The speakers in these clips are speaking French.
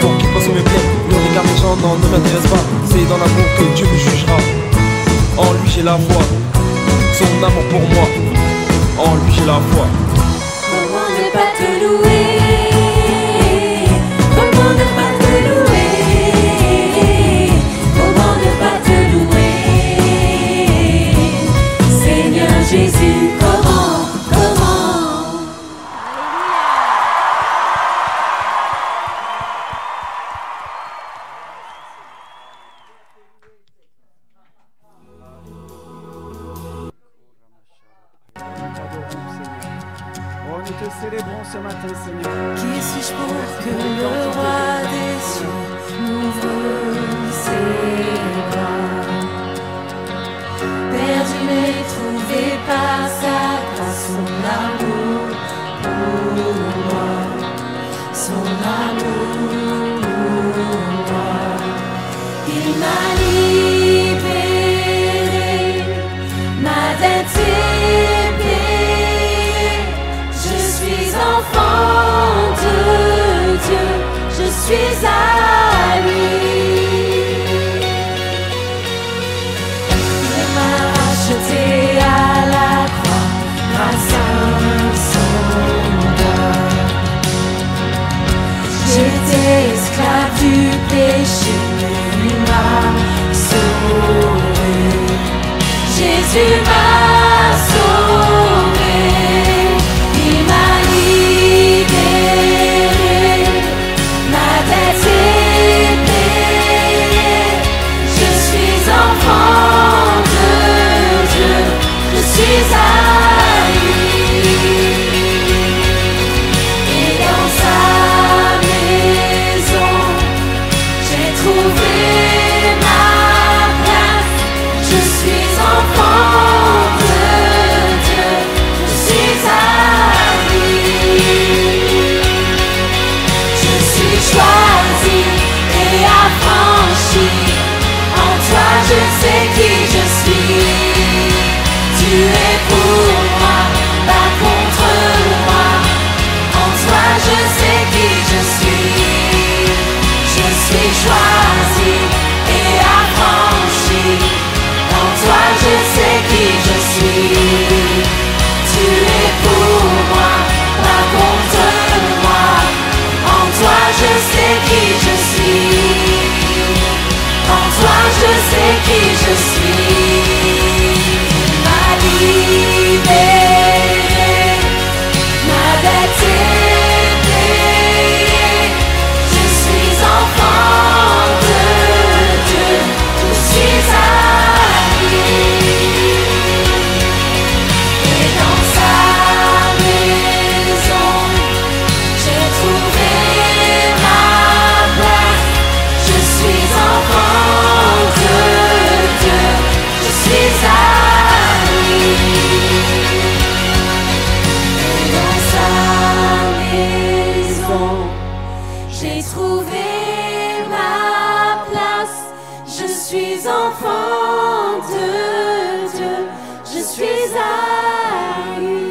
pour qu'il passe mes plaies. Le regard des gens non, ne m'intéresse pas. C'est dans l'amour que Dieu me jugera. En lui j'ai la foi, son amour pour moi. En lui j'ai la foi. Comment ne pas te louer? Comment ne pas te louer? Comment ne pas te louer? Seigneur Jésus, comment? Nous te célébrons ce matin, Seigneur. Qui suis-je pour que le roi des cieux m'ouvre ses bras? Perdu mais trouvé par sa grâce, son amour pour moi, son amour pour moi. Il m'a libéré, ma dette est enfant de Dieu, je suis à lui. Il m'a racheté à la croix grâce à son deuil. J'étais esclave du péché, mais il m'a sauvé. Jésus m'a sauvé. Il m'a libéré, ma dette est payée. Je suis enfant de Dieu, je suis à lui. Et dans sa maison, j'ai trouvé ma place. Je suis enfant de Dieu, je suis à lui. Je suis choisi et affranchi. En toi je sais qui je suis. Tu es pour moi, pas contre moi. En toi je sais qui je suis. Je suis choisi et affranchi. En toi je sais qui je suis. Tu es pour moi, pas contre moi. En toi je sais qui je suis. En toi je sais qui je suis. Ma libéré, ma dette est payée. Je suis enfant de Dieu, je suis à lui. Et dans sa maison, j'ai trouvé ma place. Je suis enfant de Dieu, je suis à lui. Et dans sa maison, j'ai trouvé ma place. Je suis enfant de Dieu, je suis à lui.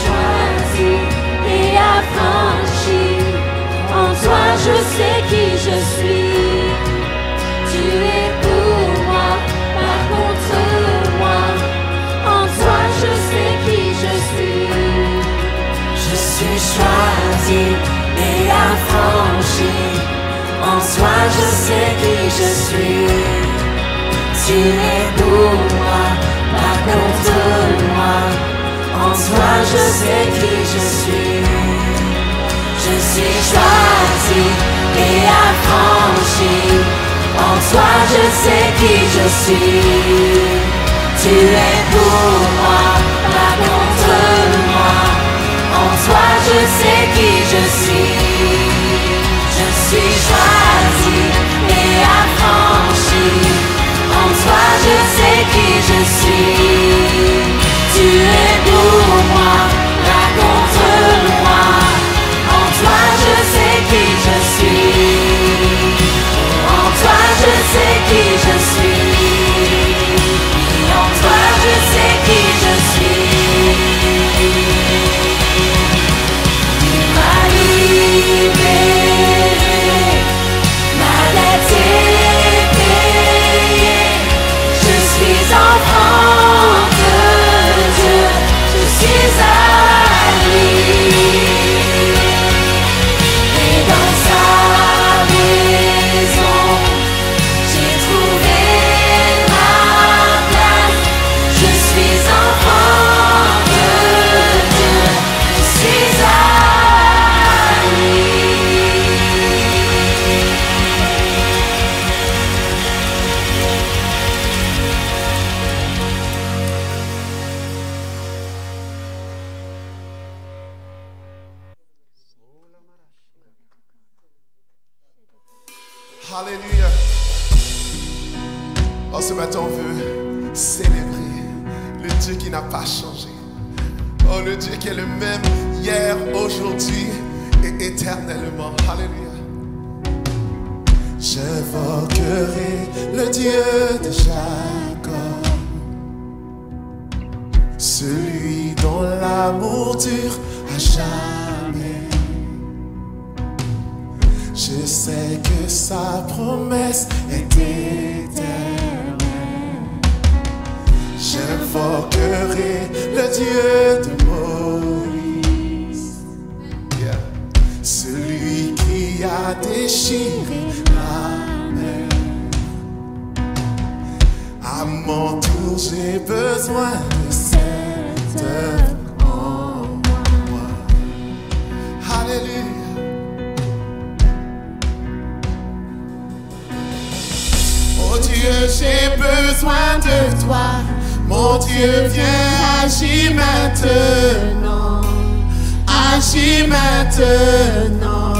Choisi et affranchi. En toi je sais qui je suis. Tu es pour moi, pas contre moi. En toi je sais qui je suis. Je suis choisi et affranchi. En toi je sais qui je suis. Tu es pour moi, pas contre moi. En toi je sais qui je suis. Je suis choisi et affranchi. En toi je sais qui je suis. Tu es pour moi, pas contre moi. En toi je sais qui je suis. Je suis choisi et affranchi. En toi je sais qui je suis. Tu es pour moi, pas contre Alléluia. Oh, ce matin, on veut célébrer le Dieu qui n'a pas changé. Oh, le Dieu qui est le même hier, aujourd'hui et éternellement. Alléluia. J'invoquerai le Dieu de Jacob, celui dont l'amour dure à jamais. Je sais que sa promesse est éternelle. J'invoquerai le Dieu de Moïse, celui qui a déchiré la mer. À mon tour, j'ai besoin de cette œuvre en moi. Alléluia. Oh Dieu, j'ai besoin de toi. Mon Dieu, viens, agis maintenant. Agis maintenant.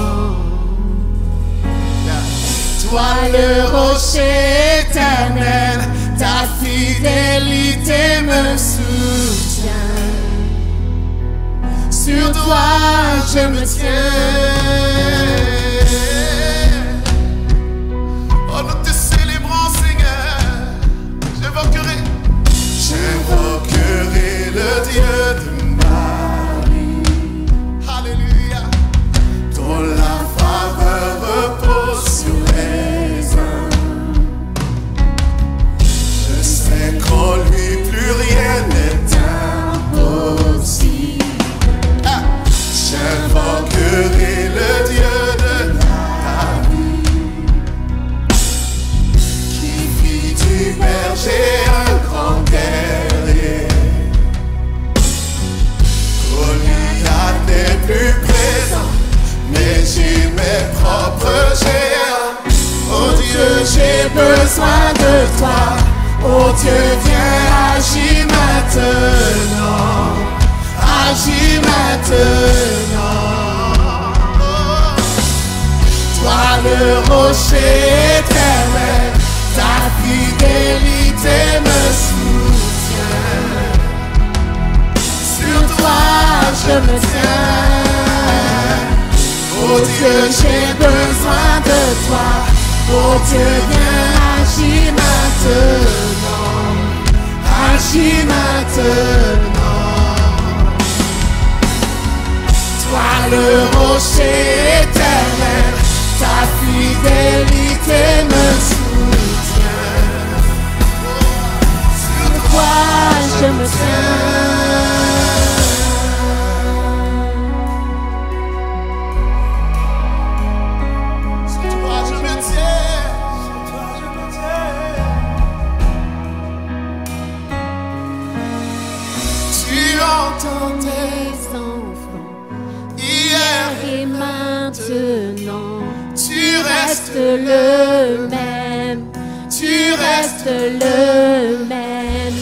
Toi le rocher éternel, ta fidélité me soutient. Sur toi je me tiens. Oh, nous te célébrons, Seigneur. J'invoquerai le Dieu de Marie. Alléluia. Dont la faveur repose sur les uns. Je sais qu'en lui plus rien n'est impossible. J'invoquerai le Dieu de David, qui fit du berger un grand guerrier. Goliath n'est plus présent, mais j'ai mes propres géants. Oh Dieu, j'ai besoin de toi. Oh Dieu, viens, agis maintenant. Agis maintenant. Toi le rocher éternel, ta fidélité me soutient. Sur toi je me tiens. Oh Dieu, j'ai besoin de toi. Oh Dieu, viens, agis maintenant. Agis maintenant. Toi le rocher éternel, ta fidélité me soutient. Sur toi je me tiens. Sur toi je me tiens. Sur toi je me tiens. Tu entends tes enfants hier Et maintenant, tu restes le même, tu restes le même.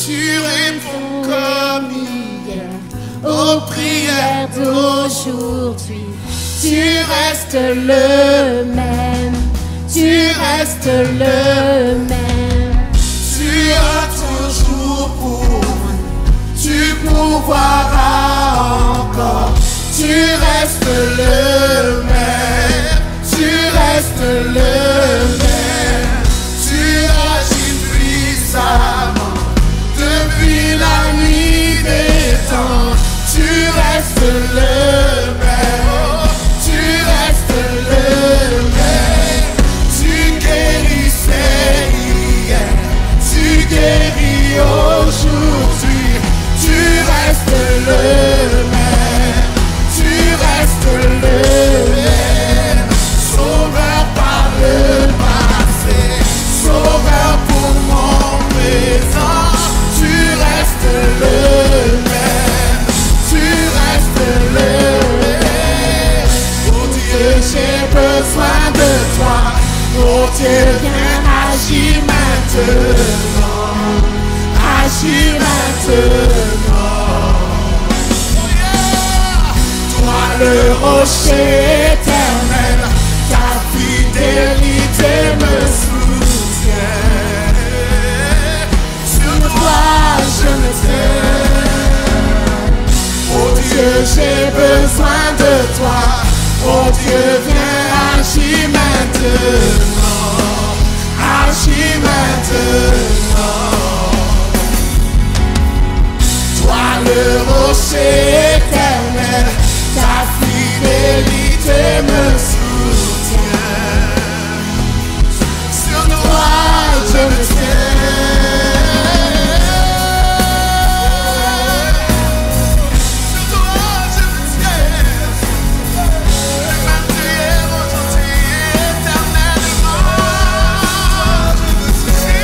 tu réponds comme Hier, aux prières d'aujourd'hui, tu restes le même, tu restes le même. tu as toujours pour tu pourvoiras encore. Tu restes le même, tu restes le même. Tu agis puissamment depuis la nuit des temps. Tu restes le même, tu restes le même. Tu guérissais hier, tu guéris aujourd'hui. Tu restes le même, tu restes le même. Sauveur par le passé, sauveur pour mon présent. Tu restes le même, tu restes le même. Oh Dieu, j'ai besoin de toi. Oh Dieu, viens, agis maintenant. Agis maintenant. Toi le rocher éternel, ta fidélité je me soutiens. Sur toi je me tiens. Oh Dieu, j'ai besoin de toi. Oh Dieu, viens agis maintenant. Agis maintenant. Toi le rocher éternel, ta fidélité me soutient. Sur toi je me tiens. Sur toi je me tiens. Et maintenant aujourd'hui éternellement je me tiens.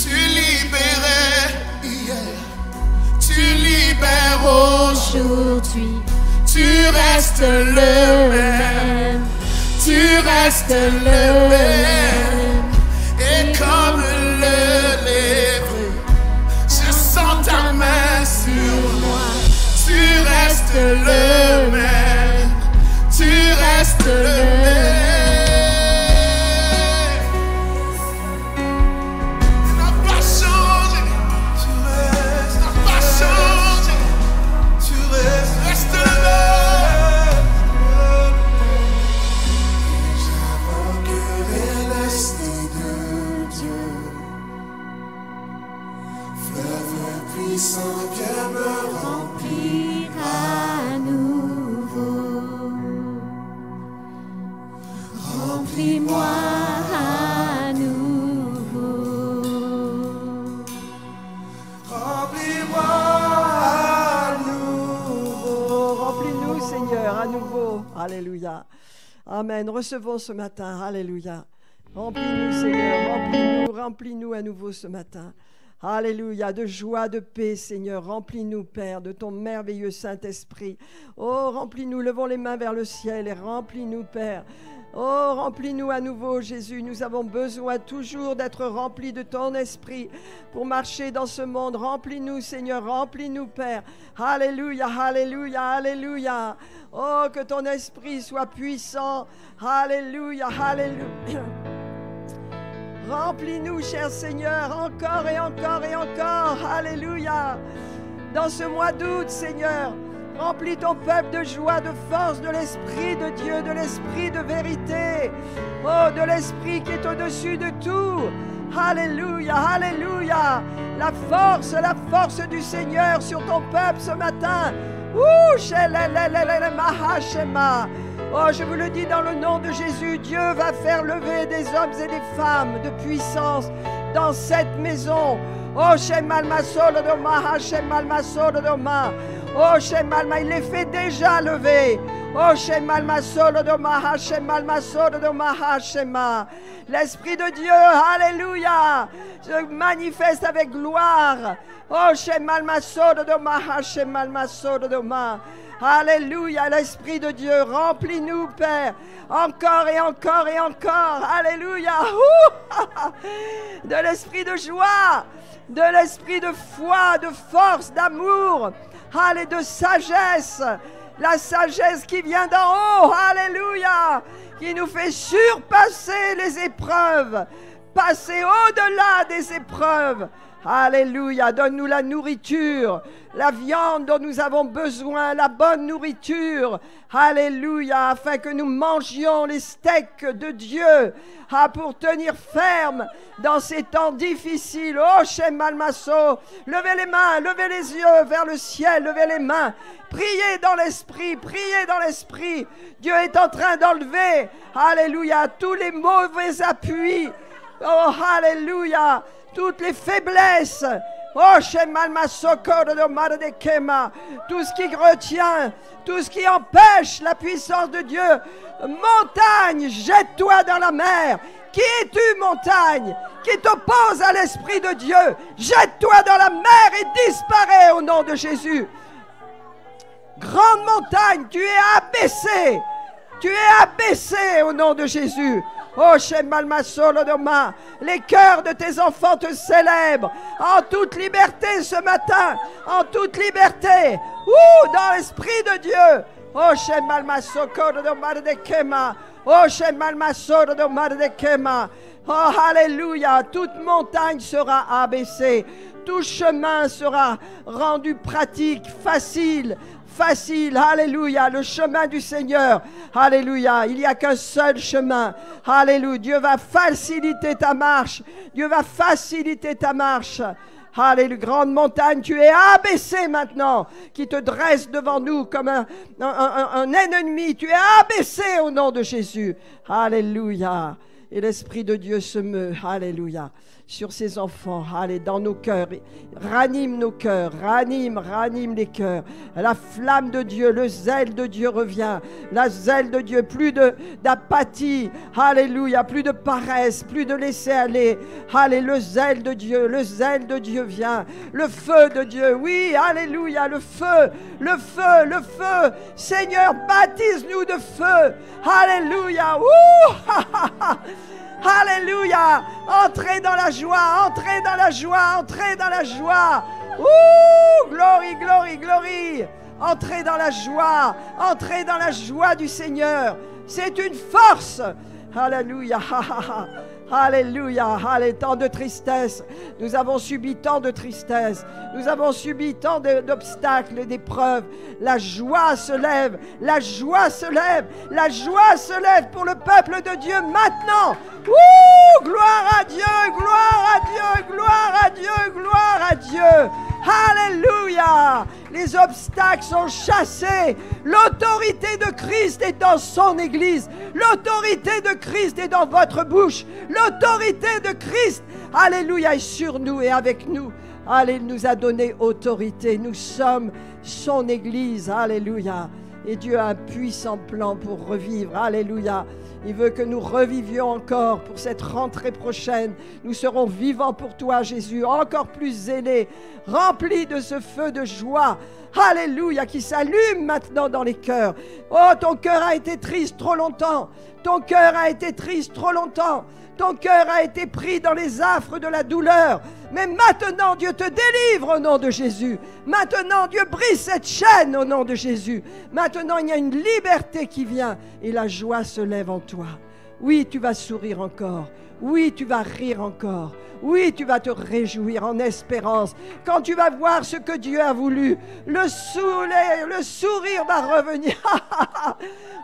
Tu libérais hier, tu libères aujourd'hui. Tu restes le même, tu restes le même. Et comme le lévreux, je sens ta main sur moi. Tu restes le même, tu restes le même. Tu n'as pas changé, tu restes, tu n'as pas changé, tu restes le même. J'invoquerai l'Esprit de Dieu. Fleuve puissant, viens me remplir à nouveau. Remplis-moi à nouveau. Remplis-moi à nouveau. Remplis-nous, Seigneur, à nouveau. Alléluia. Amen. Recevons ce matin. Alléluia. Remplis-nous, Seigneur. Remplis-nous, remplis-nous à nouveau ce matin. Alléluia, de joie, de paix, Seigneur. Remplis-nous, Père, de ton merveilleux Saint-Esprit. Oh, remplis-nous, levons les mains vers le ciel et remplis-nous, Père. Oh, remplis-nous à nouveau, Jésus. Nous avons besoin toujours d'être remplis de ton esprit pour marcher dans ce monde. Remplis-nous, Seigneur. Remplis-nous, Père. Alléluia, alléluia, alléluia. Oh, que ton esprit soit puissant. Alléluia, alléluia. Remplis-nous, cher Seigneur, encore et encore et encore. Alléluia. Dans ce mois d'août, Seigneur, remplis ton peuple de joie, de force, de l'Esprit de Dieu, de l'Esprit de vérité. Oh, de l'Esprit qui est au-dessus de tout. Alléluia, alléluia. La force du Seigneur sur ton peuple ce matin. Ouh, oh, je vous le dis dans le nom de Jésus, Dieu va faire lever des hommes et des femmes de puissance dans cette maison. Oh, Shemalma Solodoma, Shemalma Solodoma. Oh, Shemalma, il les fait déjà lever. Oh, Shemalma Solodoma, Shemalma Solodoma, Shema. L'Esprit de Dieu, alléluia, se manifeste avec gloire. Oh, Shemalma Solodoma, Shemalma Solodoma. Alléluia, l'Esprit de Dieu, remplis-nous, Père, encore et encore et encore. Alléluia. De l'esprit de joie, de l'esprit de foi, de force, d'amour, et de sagesse. La sagesse qui vient d'en haut, alléluia, qui nous fait surpasser les épreuves, passer au-delà des épreuves. Alléluia, donne-nous la nourriture, la viande dont nous avons besoin, la bonne nourriture. Alléluia, afin que nous mangions les steaks de Dieu, pour tenir ferme dans ces temps difficiles. Oh, Shemal Masso, levez les mains, levez les yeux vers le ciel, levez les mains. Priez dans l'esprit, priez dans l'esprit. Dieu est en train d'enlever, alléluia, tous les mauvais appuis. Oh, alléluia, toutes les faiblesses. Oh, tout ce qui retient, tout ce qui empêche la puissance de Dieu. Montagne, jette-toi dans la mer. Qui es-tu, montagne, qui t'oppose à l'Esprit de Dieu? Jette-toi dans la mer et disparais au nom de Jésus. Grande montagne, tu es abaissé. Tu es abaissé au nom de Jésus. Oh, Shemalmasolodoma. Les cœurs de tes enfants te célèbrent en toute liberté ce matin. En toute liberté. Dans l'Esprit de Dieu. Oh, Shemalmasokodoma de Kema. Oh, Shemalmasolodoma de Kema. Oh, alléluia. Toute montagne sera abaissée. Tout chemin sera rendu pratique, facile. Facile, alléluia, le chemin du Seigneur, alléluia, il n'y a qu'un seul chemin, alléluia, Dieu va faciliter ta marche, Dieu va faciliter ta marche, alléluia, grande montagne, tu es abaissé maintenant, qui te dresse devant nous comme un ennemi, tu es abaissé au nom de Jésus, alléluia, et l'Esprit de Dieu se meut, alléluia, sur ses enfants, allez, dans nos cœurs, ranime nos cœurs, ranime les cœurs, la flamme de Dieu, le zèle de Dieu revient, la zèle de Dieu, plus d'apathie, alléluia, plus de paresse, plus de laisser aller, allez, le zèle de Dieu vient, le feu de Dieu, oui, alléluia, le feu, Seigneur, baptise-nous de feu, alléluia, alléluia, entrez dans la joie, entrez dans la joie, entrez dans la joie. Glory, glory, glory. Entrez dans la joie du Seigneur. C'est une force. Alléluia. Alléluia, allez, tant de tristesse. Nous avons subi tant de tristesse. Nous avons subi tant d'obstacles et d'épreuves. La joie se lève, la joie se lève, la joie se lève pour le peuple de Dieu maintenant. Gloire à Dieu, gloire à Dieu, gloire à Dieu, gloire à Dieu. Alléluia. Les obstacles sont chassés. L'autorité de Christ est dans son Église. L'autorité de Christ est dans votre bouche. L'autorité de Christ, alléluia, est sur nous et avec nous. Allez, il nous a donné autorité. Nous sommes son Église. Alléluia. Et Dieu a un puissant plan pour revivre. Alléluia. Il veut que nous revivions encore pour cette rentrée prochaine. Nous serons vivants pour toi, Jésus, encore plus zélés, remplis de ce feu de joie. Alléluia, qui s'allume maintenant dans les cœurs. Oh, ton cœur a été triste trop longtemps. Ton cœur a été triste trop longtemps. Ton cœur a été pris dans les affres de la douleur. Mais maintenant, Dieu te délivre au nom de Jésus. Maintenant, Dieu brise cette chaîne au nom de Jésus. Maintenant, il y a une liberté qui vient et la joie se lève en toi. Oui, tu vas sourire encore. Oui, tu vas rire encore. Oui, tu vas te réjouir en espérance. Quand tu vas voir ce que Dieu a voulu, le sourire va revenir.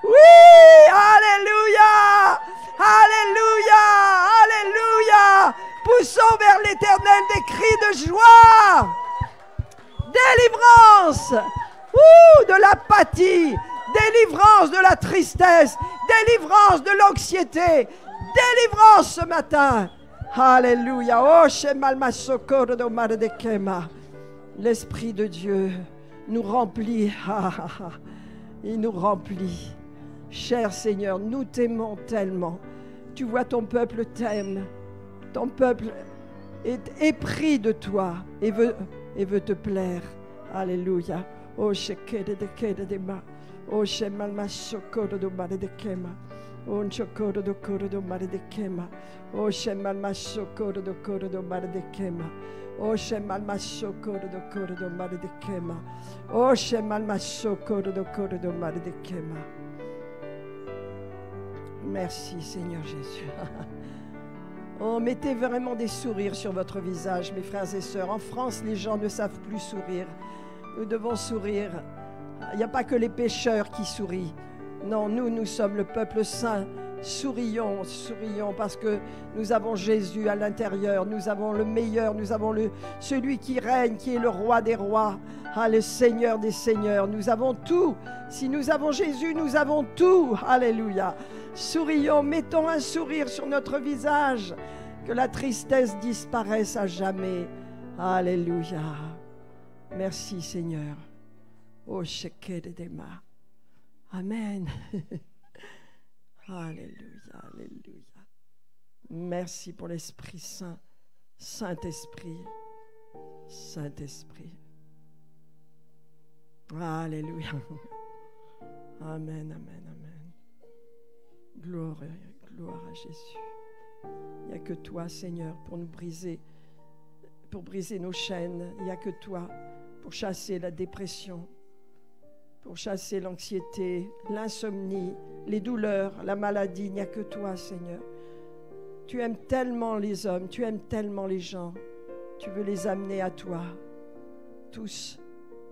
Oui, alléluia, alléluia, alléluia. Poussons vers l'Éternel des cris de joie. Délivrance, de l'apathie, délivrance de la tristesse, délivrance de l'anxiété, délivrance ce matin. Alléluia. Oh, l'Esprit de Dieu nous remplit. Il nous remplit. Cher Seigneur, nous t'aimons tellement. Tu vois, ton peuple t'aime. Ton peuple est épris de toi et veut te plaire. Alléluia. Oh, oh, shemalma shokoro do mare de kema. Oh, shokoro do koro do mare de kema. Oh, shemalma shokoro do koro do mare de kema. Oh, shemalma shokoro do koro do mare de kema. Oh, shemalma shokoro do koro do mare de kema. Merci, Seigneur Jésus. Oh, mettez vraiment des sourires sur votre visage, mes frères et sœurs. En France, les gens ne savent plus sourire. Nous devons sourire. Il n'y a pas que les pécheurs qui sourient. Non, nous sommes le peuple saint. Sourions, sourions, parce que nous avons Jésus à l'intérieur. Nous avons le meilleur. Nous avons celui qui règne, qui est le roi des rois. Ah, le Seigneur des seigneurs. Nous avons tout. Si nous avons Jésus, nous avons tout. Alléluia. Sourions, mettons un sourire sur notre visage. Que la tristesse disparaisse à jamais. Alléluia. Merci, Seigneur. Oh, Shekedema. Amen. Alléluia, alléluia. Merci pour l'Esprit Saint. Saint-Esprit. Saint-Esprit. Alléluia. Amen, amen, amen. Gloire, gloire. Gloire à Jésus. Il n'y a que toi, Seigneur, pour briser nos chaînes. Il n'y a que toi pour chasser la dépression, pour chasser l'anxiété, l'insomnie, les douleurs, la maladie. Il n'y a que toi, Seigneur. Tu aimes tellement les hommes, tu aimes tellement les gens. Tu veux les amener à toi. Tous,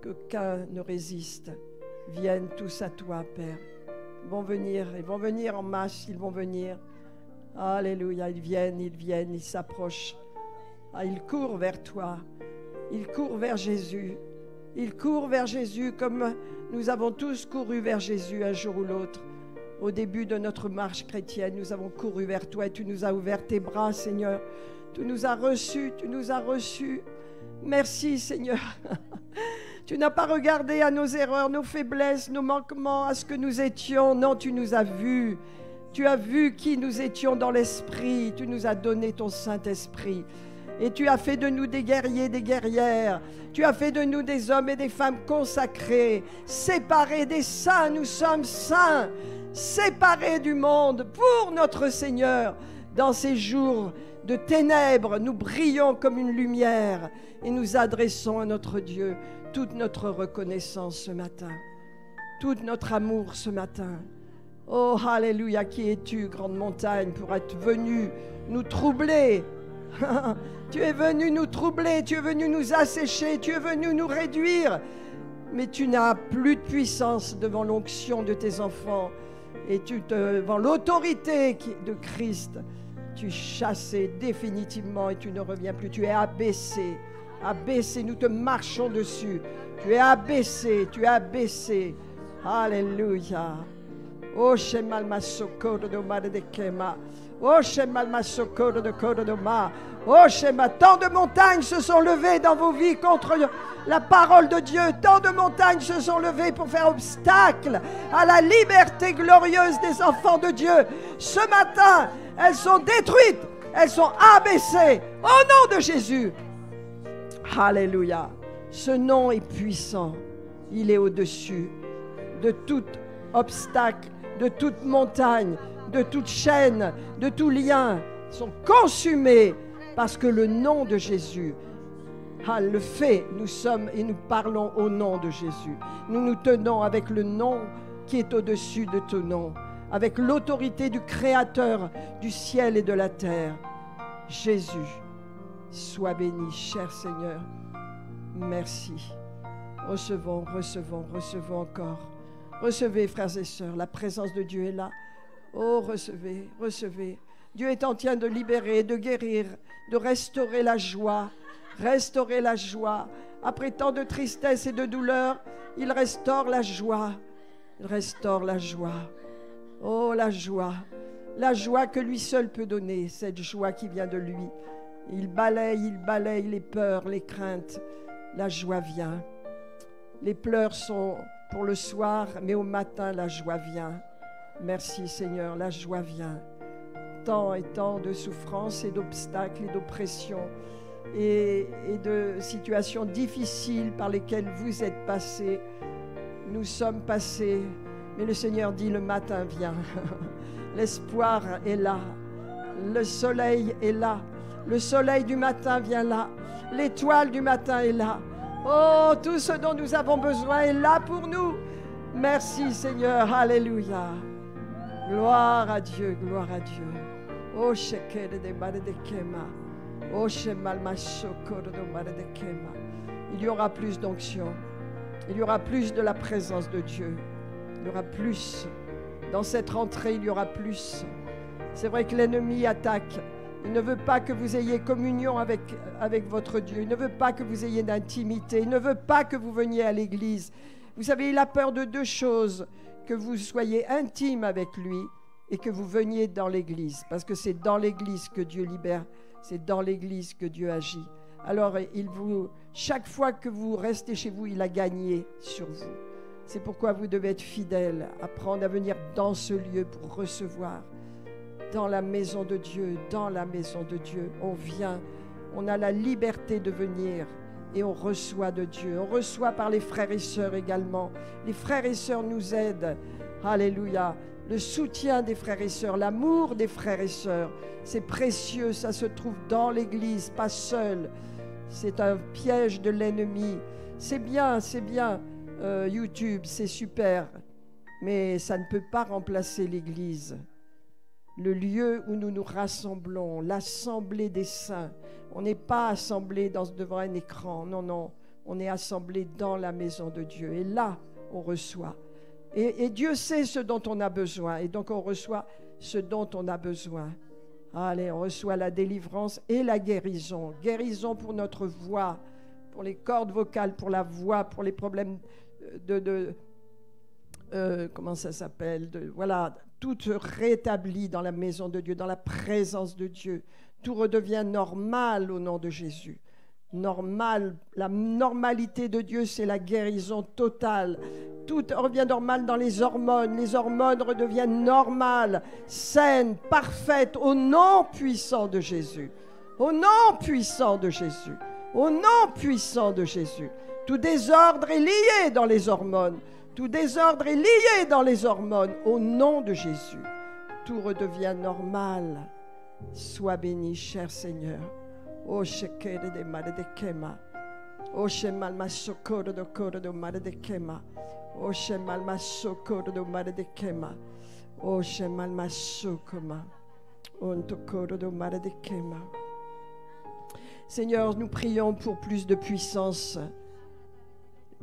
qu'aucun ne résiste, viennent tous à toi, Père. Ils vont venir en masse, ils vont venir. Alléluia, ils viennent, ils s'approchent. Ils courent vers toi, ils courent vers Jésus. Ils courent vers Jésus comme nous avons tous couru vers Jésus un jour ou l'autre. Au début de notre marche chrétienne, nous avons couru vers toi et tu nous as ouvert tes bras, Seigneur. Tu nous as reçus. Merci, Seigneur. Tu n'as pas regardé à nos erreurs, nos faiblesses, nos manquements, à ce que nous étions. Non, tu nous as vus. Tu as vu qui nous étions dans l'esprit. Tu nous as donné ton Saint-Esprit. Et tu as fait de nous des guerriers, des guerrières. Tu as fait de nous des hommes et des femmes consacrés, séparés des saints. Nous sommes saints, séparés du monde pour notre Seigneur. Dans ces jours de ténèbres, nous brillons comme une lumière et nous adressons à notre Dieu toute notre reconnaissance ce matin, tout notre amour ce matin. Oh, alléluia, qui es-tu, grande montagne, pour être venu nous troubler? Tu es venu nous troubler, tu es venu nous assécher, tu es venu nous réduire. Mais tu n'as plus de puissance devant l'onction de tes enfants. Et devant l'autorité de Christ, tu es chassé définitivement et tu ne reviens plus. Tu es abaissé, nous te marchons dessus. Tu es abaissé. Alléluia. Oh, Shemal Masokoro de Mare de Kema. Oh, Shemal Masokoro de Koro de Ma. Oh, Shema, tant de montagnes se sont levées dans vos vies contre la parole de Dieu. Tant de montagnes se sont levées pour faire obstacle à la liberté glorieuse des enfants de Dieu. Ce matin, elles sont détruites, elles sont abaissées au nom de Jésus. Alléluia. Ce nom est puissant. Il est au-dessus de tout obstacle, de toute montagne, de toute chaîne, de tout lien. Ils sont consumés parce que le nom de Jésus le fait. Nous sommes et nous parlons au nom de Jésus. Nous nous tenons avec le nom qui est au-dessus de ton nom, avec l'autorité du Créateur du ciel et de la terre. Jésus, sois béni, cher Seigneur. Merci. Recevons encore. Recevez, frères et sœurs, la présence de Dieu est là. Oh, recevez. Dieu est en train de libérer, de guérir, de restaurer la joie. Après tant de tristesse et de douleur, il restaure la joie. Oh, la joie que lui seul peut donner, cette joie qui vient de lui. Il balaye les peurs, les craintes. La joie vient. Les pleurs sont pour le soir, mais au matin, la joie vient. Merci Seigneur, la joie vient. Tant et tant de souffrances et d'obstacles et d'oppressions et de situations difficiles par lesquelles vous êtes passés. Nous sommes passés, mais le Seigneur dit le matin vient. L'espoir est là. Le soleil est là. Le soleil du matin vient là. L'étoile du matin est là. Oh, tout ce dont nous avons besoin est là pour nous. Merci Seigneur, alléluia. Gloire à Dieu. Oh, shekere de mare de kema. Oh, shemal mashokoro de mare de kema. Il y aura plus d'onction. Il y aura plus de la présence de Dieu. Il y aura plus. Dans cette rentrée, il y aura plus. C'est vrai que l'ennemi attaque. Il ne veut pas que vous ayez communion avec votre Dieu. Il ne veut pas que vous ayez d'intimité. Il ne veut pas que vous veniez à l'église. Vous savez, il a peur de deux choses. Que vous soyez intime avec lui et que vous veniez dans l'église. Parce que c'est dans l'église que Dieu libère. C'est dans l'église que Dieu agit. Alors, chaque fois que vous restez chez vous, il a gagné sur vous. C'est pourquoi vous devez être fidèles, apprendre à venir dans ce lieu pour recevoir. Dans la maison de Dieu, on vient, on a la liberté de venir et on reçoit de Dieu. On reçoit par les frères et sœurs également. Les frères et sœurs nous aident. Alléluia. le soutien des frères et sœurs, l'amour des frères et sœurs. C'est précieux, ça se trouve dans l'Église, pas seul. C'est un piège de l'ennemi. C'est bien, YouTube, c'est super. Mais ça ne peut pas remplacer l'Église. Le lieu où nous nous rassemblons, l'assemblée des saints. On n'est pas assemblés devant un écran, non. On est assemblés dans la maison de Dieu. Et là, on reçoit. Et Dieu sait ce dont on a besoin. Et donc, on reçoit ce dont on a besoin. Allez, on reçoit la délivrance et la guérison. Guérison pour notre voix, pour les cordes vocales, pour la voix, pour les problèmes comment ça s'appelle, voilà, tout rétabli dans la maison de Dieu, dans la présence de Dieu. Tout redevient normal au nom de Jésus. Normal, la normalité de Dieu, c'est la guérison totale. Tout revient normal dans les hormones. Les hormones redeviennent normales, saines, parfaites, au nom puissant de Jésus. Au nom puissant de Jésus. Au nom puissant de Jésus. Tout désordre est lié dans les hormones. Tout désordre est lié dans les hormones. Au nom de Jésus, tout redevient normal. Sois béni, cher Seigneur. O shekere de mare de kema. O shemal masokoro do koro do mare de kema. O shemal masokoro do mare de kema. O shemal masokoma. On to koro do mare de kema. Seigneur, nous prions pour plus de puissance.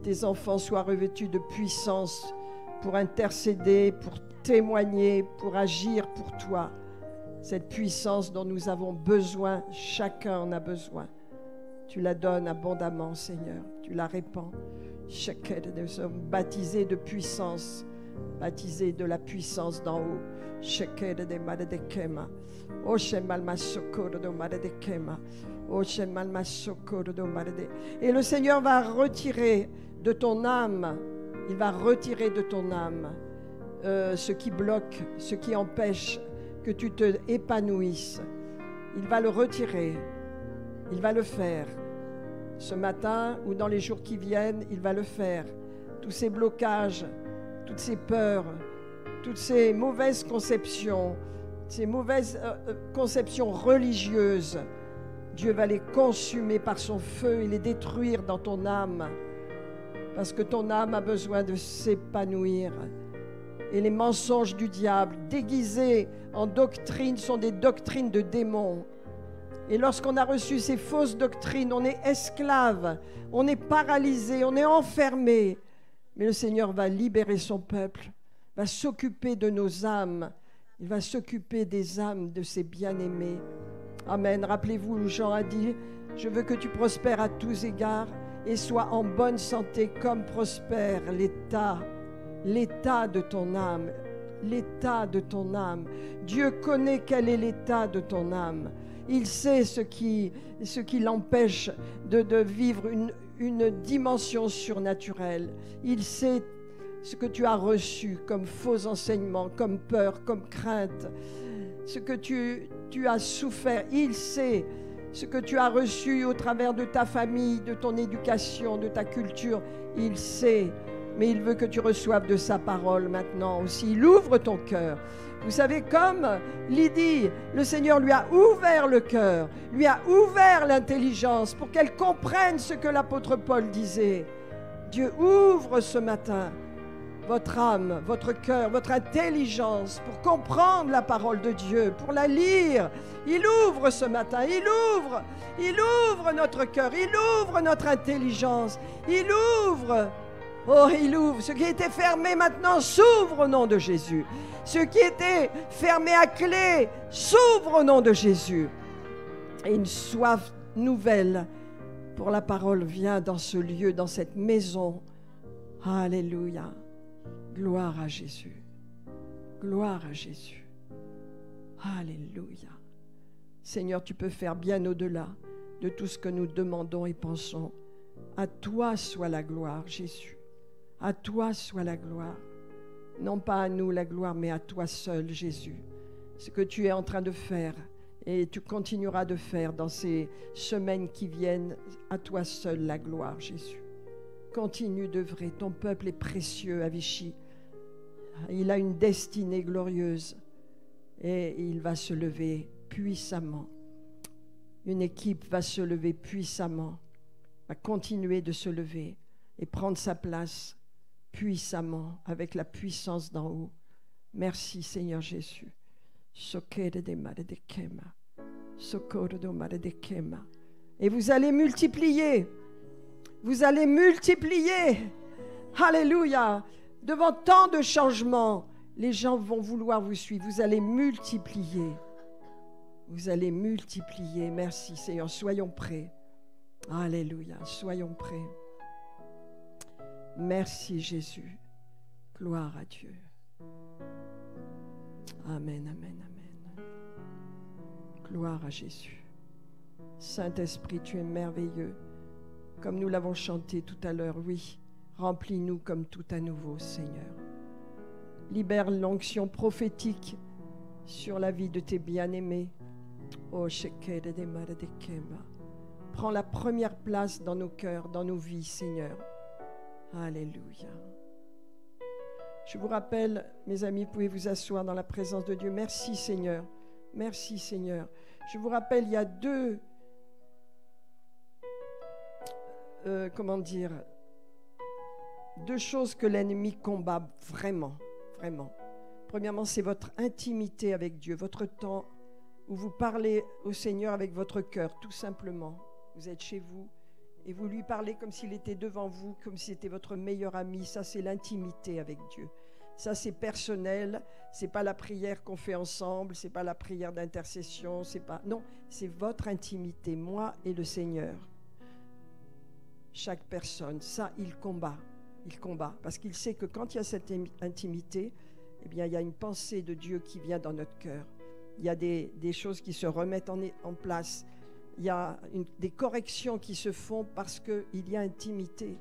Tes enfants soient revêtus de puissance pour intercéder, pour témoigner, pour agir pour toi. Cette puissance dont nous avons besoin, chacun en a besoin. Tu la donnes abondamment, Seigneur. Tu la répands. Chacun de nous sommes baptisés de puissance, baptisés de la puissance d'en haut. Chacun de mare de kema. O shemal masokoro do mare de kema. O shemal masokoro do mare de. Et le Seigneur va retirer de ton âme, il va retirer de ton âme ce qui bloque, ce qui empêche que tu te épanouisses. Il va le retirer, il va le faire. Ce matin ou dans les jours qui viennent, il va le faire. Tous ces blocages, toutes ces peurs, toutes ces mauvaises conceptions religieuses, Dieu va les consumer par son feu et les détruire dans ton âme. Parce que ton âme a besoin de s'épanouir. Et les mensonges du diable, déguisés en doctrines, sont des doctrines de démons. Et lorsqu'on a reçu ces fausses doctrines, on est esclave, on est paralysé, on est enfermé. Mais le Seigneur va libérer son peuple, va s'occuper de nos âmes. Il va s'occuper des âmes de ses bien-aimés. Amen. Rappelez-vous, Jean a dit, je veux que tu prospères à tous égards et sois en bonne santé comme prospère l'état de ton âme. L'état de ton âme. Dieu connaît quel est l'état de ton âme. Il sait ce qui l'empêche de vivre une dimension surnaturelle. Il sait ce que tu as reçu comme faux enseignements, comme peur, comme crainte, ce que tu as souffert. Il sait ce que tu as reçu au travers de ta famille, de ton éducation, de ta culture. Il sait, mais il veut que tu reçoives de sa parole maintenant aussi. Il ouvre ton cœur. Vous savez, comme Lydie, le Seigneur lui a ouvert le cœur, lui a ouvert l'intelligence pour qu'elle comprenne ce que l'apôtre Paul disait. Dieu ouvre ce matin votre âme, votre cœur, votre intelligence pour comprendre la parole de Dieu, pour la lire. Il ouvre ce matin, il ouvre notre cœur, il ouvre notre intelligence, il ouvre. Oh, il ouvre. Ce qui était fermé maintenant s'ouvre au nom de Jésus. Ce qui était fermé à clé s'ouvre au nom de Jésus. Et une soif nouvelle pour la parole vient dans ce lieu, dans cette maison. Alléluia. Gloire à Jésus. Gloire à Jésus. Alléluia. Seigneur, tu peux faire bien au-delà de tout ce que nous demandons et pensons. À toi soit la gloire, Jésus. À toi soit la gloire. Non pas à nous la gloire, mais à toi seul, Jésus. Ce que tu es en train de faire et tu continueras de faire dans ces semaines qui viennent, à toi seul la gloire, Jésus. Continue d'œuvrer. Ton peuple est précieux à Vichy. Il a une destinée glorieuse et il va se lever puissamment. Une équipe va se lever puissamment, va continuer de se lever et prendre sa place puissamment avec la puissance d'en haut. Merci Seigneur Jésus. Et vous allez multiplier. Vous allez multiplier. Alléluia. Devant tant de changements, les gens vont vouloir vous suivre. Vous allez multiplier. Vous allez multiplier. Merci Seigneur. Soyons prêts. Alléluia. Soyons prêts. Merci Jésus. Gloire à Dieu. Amen, amen, amen. Gloire à Jésus. Saint-Esprit, tu es merveilleux. Comme nous l'avons chanté tout à l'heure, oui. Remplis-nous comme tout à nouveau, Seigneur. Libère l'onction prophétique sur la vie de tes bien-aimés. Oh, prends la première place dans nos cœurs, dans nos vies, Seigneur. Alléluia. Je vous rappelle, mes amis, pouvez vous asseoir dans la présence de Dieu. Merci, Seigneur. Merci, Seigneur. Je vous rappelle, il y a deux choses que l'ennemi combat vraiment. Premièrement, c'est votre intimité avec Dieu, votre temps où vous parlez au Seigneur avec votre cœur, tout simplement. Vous êtes chez vous et vous lui parlez comme s'il était devant vous, comme si c'était votre meilleur ami. Ça, c'est l'intimité avec Dieu. Ça, c'est personnel. C'est pas la prière qu'on fait ensemble. C'est pas la prière d'intercession. Non, c'est votre intimité, moi et le Seigneur. Chaque personne, ça, il combat. Il combat parce qu'il sait que quand il y a cette intimité, eh bien, il y a une pensée de Dieu qui vient dans notre cœur. Il y a des choses qui se remettent en place. Il y a des corrections qui se font parce qu'il y a intimité.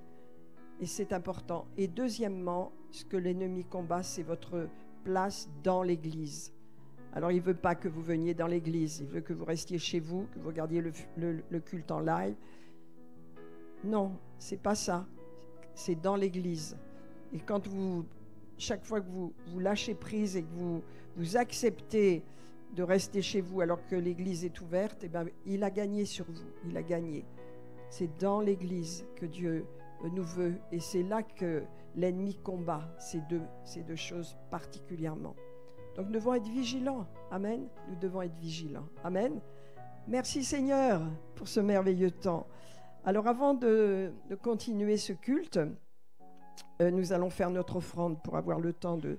Et c'est important. Et deuxièmement, ce que l'ennemi combat, c'est votre place dans l'Église. Alors, il ne veut pas que vous veniez dans l'Église. Il veut que vous restiez chez vous, que vous regardiez le culte en live. Non, c'est pas ça. C'est dans l'Église. Et quand chaque fois que vous lâchez prise et que vous acceptez de rester chez vous alors que l'Église est ouverte, eh bien, il a gagné sur vous. Il a gagné. C'est dans l'Église que Dieu nous veut. Et c'est là que l'ennemi combat ces deux choses particulièrement. Donc nous devons être vigilants. Amen. Nous devons être vigilants. Amen. Merci Seigneur pour ce merveilleux temps. Alors avant de continuer ce culte, nous allons faire notre offrande pour avoir le temps de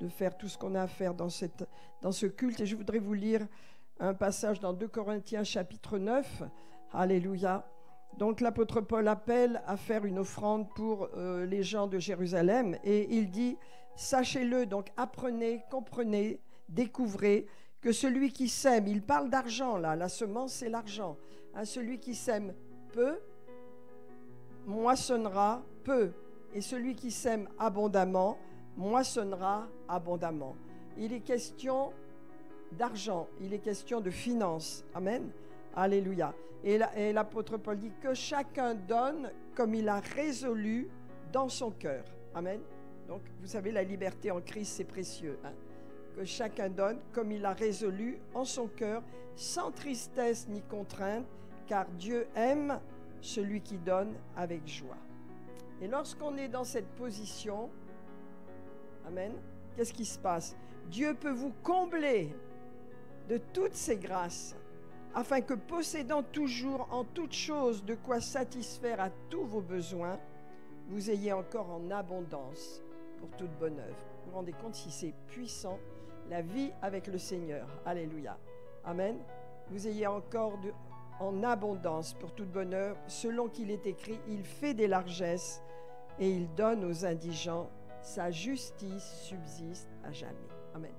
faire tout ce qu'on a à faire dans ce culte. Et je voudrais vous lire un passage dans 2 Corinthiens chapitre 9. Alléluia. Donc l'apôtre Paul appelle à faire une offrande pour les gens de Jérusalem. Et il dit, sachez-le, donc apprenez, comprenez, découvrez que celui qui sème, il parle d'argent là, la semence c'est l'argent. Hein, celui qui sème peu, moissonnera peu. Et celui qui sème abondamment, moissonnera abondamment. Il est question d'argent, il est question de finances. Amen. Alléluia. Et l'apôtre Paul dit que chacun donne comme il a résolu dans son cœur. Amen. Donc, vous savez, la liberté en Christ, c'est précieux. Hein? Que chacun donne comme il a résolu en son cœur, sans tristesse ni contrainte, car Dieu aime celui qui donne avec joie. Et lorsqu'on est dans cette position, amen, qu'est-ce qui se passe? Dieu peut vous combler de toutes ses grâces, afin que possédant toujours en toutes choses de quoi satisfaire à tous vos besoins, vous ayez encore en abondance pour toute bonne œuvre. Vous vous rendez compte si c'est puissant, la vie avec le Seigneur. Alléluia. Amen. Vous ayez encore en abondance pour toute bonne œuvre, selon qu'il est écrit, il fait des largesses et il donne aux indigents, sa justice subsiste à jamais. Amen.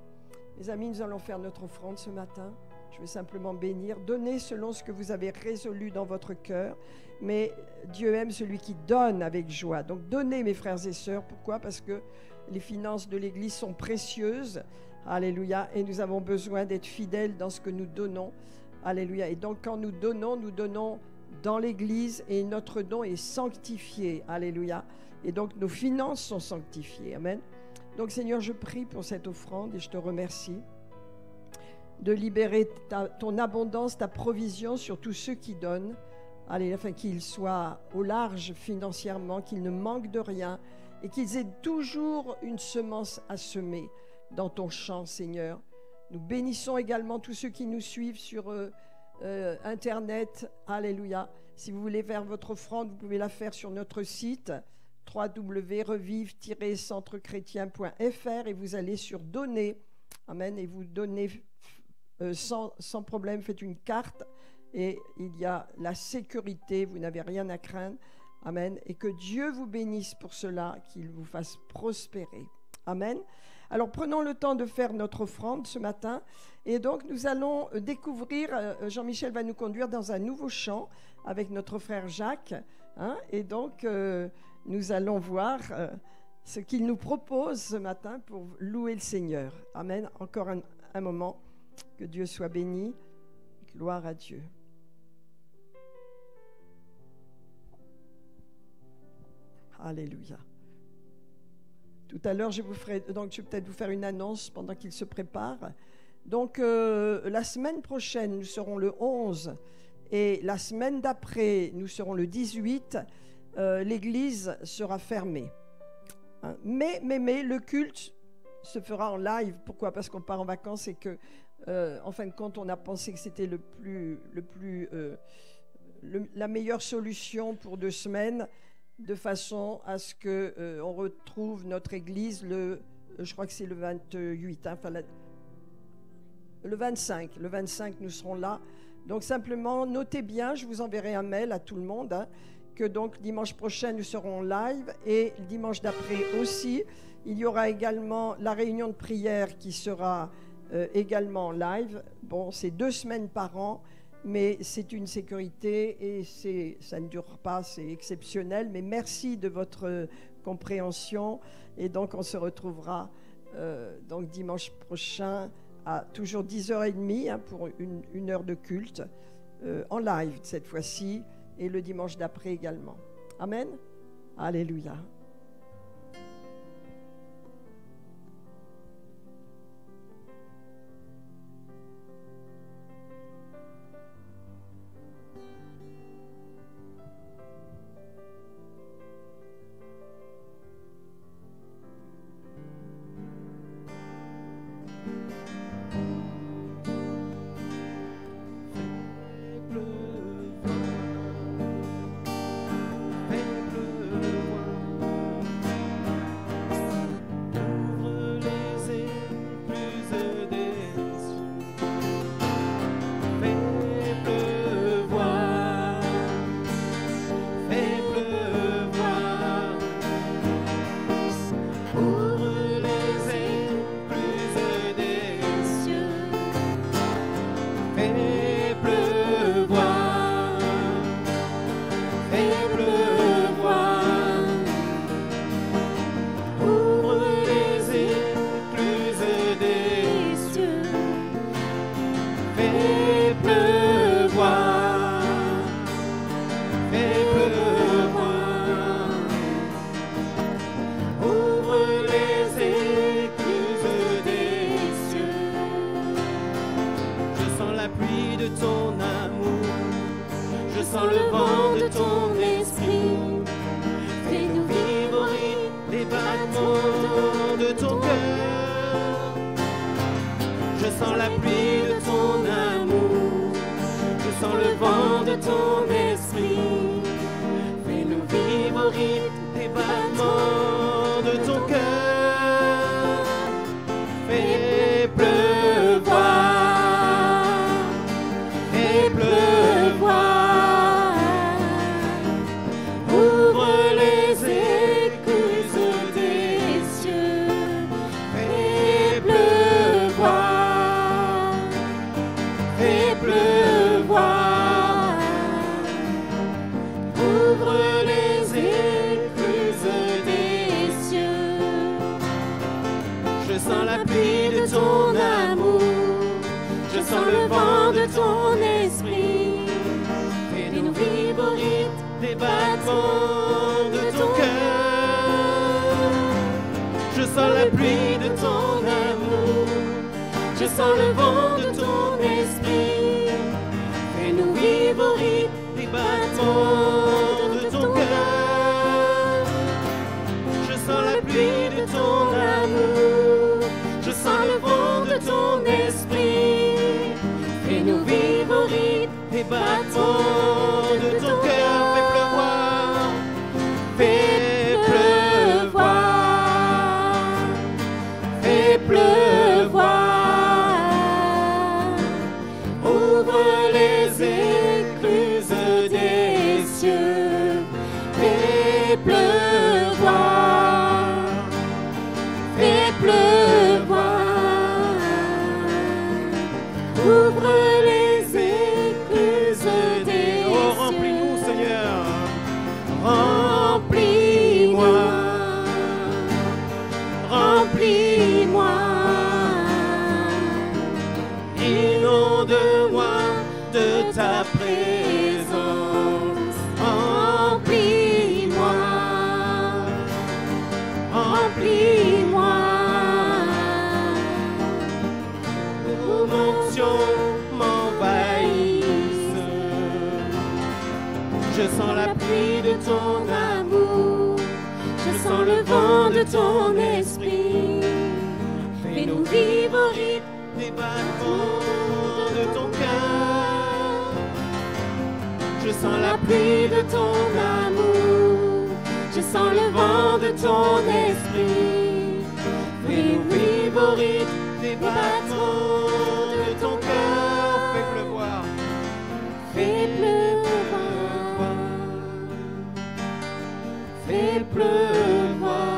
Mes amis, nous allons faire notre offrande ce matin. Je vais simplement bénir, donnez selon ce que vous avez résolu dans votre cœur, mais Dieu aime celui qui donne avec joie. Donc donnez, mes frères et sœurs. Pourquoi? Parce que les finances de l'Église sont précieuses. Alléluia. Et nous avons besoin d'être fidèles dans ce que nous donnons. Alléluia. Et donc quand nous donnons dans l'Église et notre don est sanctifié. Alléluia. Et donc nos finances sont sanctifiées. Amen. Donc Seigneur, je prie pour cette offrande et je te remercie de libérer ton abondance, ta provision sur tous ceux qui donnent, afin qu'ils soient au large financièrement, qu'ils ne manquent de rien et qu'ils aient toujours une semence à semer dans ton champ, Seigneur. Nous bénissons également tous ceux qui nous suivent sur Internet. Alléluia. Si vous voulez faire votre offrande, vous pouvez la faire sur notre site www.revive-centrechrétien.fr et vous allez sur Donner. Amen. Et vous donnez sans problème, faites une carte et il y a la sécurité, vous n'avez rien à craindre. Amen. Et que Dieu vous bénisse pour cela, qu'il vous fasse prospérer. Amen. Alors prenons le temps de faire notre offrande ce matin et donc nous allons découvrir, Jean-Michel va nous conduire dans un nouveau chant avec notre frère Jacques, hein, et donc nous allons voir ce qu'il nous propose ce matin pour louer le Seigneur. Amen. Encore un moment, que Dieu soit béni, gloire à Dieu. Alléluia. Tout à l'heure, je vais peut-être vous faire une annonce pendant qu'il se prépare. Donc, la semaine prochaine, nous serons le 11 et la semaine d'après, nous serons le 18. L'église sera fermée. Hein? Mais le culte se fera en live. Pourquoi? Parce qu'on part en vacances et que, en fin de compte, on a pensé que c'était la meilleure solution pour 2 semaines, de façon à ce qu'on retrouve notre église je crois que c'est le 28, hein, enfin le 25. Le 25, nous serons là. Donc simplement, notez bien, je vous enverrai un mail à tout le monde, hein, que donc dimanche prochain, nous serons en live et le dimanche d'après aussi. Il y aura également la réunion de prière qui sera également en live. Bon, c'est 2 semaines par an. Mais c'est une sécurité et ça ne dure pas, c'est exceptionnel. Mais merci de votre compréhension. Et donc, on se retrouvera donc dimanche prochain à toujours 10h30 hein, pour une heure de culte, en live cette fois-ci, et le dimanche d'après également. Amen. Alléluia. La pluie Je sens le vent de ton esprit. Fais-nous vivre au rythme des battements de ton cœur. Je sens la pluie de ton amour. Je sens le vent de ton esprit. Fais-nous vivre au rythme des battements de ton cœur. Fais pleuvoir. Fais pleuvoir. Fais pleuvoir. Ouvre les écluses des cieux. Fais pleuvoir. Fais pleuvoir. Ouvre les écluses des cieux. Oh, remplis-nous, Seigneur. Remplis-moi. Remplis-moi. Inonde-moi de ta présence. Remplis-moi. Remplis-moi. Nos émotions m'envahissent. Je sens la pluie de ton amour. Je sens le vent de ton esprit. Fais-nous vivre au rythme des battements de ton cœur. Je sens la pluie de ton amour. Je sens le vent de ton esprit. Fais-nous vivre au rythme des battements de ton cœur. Fais pleuvoir. Fais pleuvoir. Fais pleuvoir.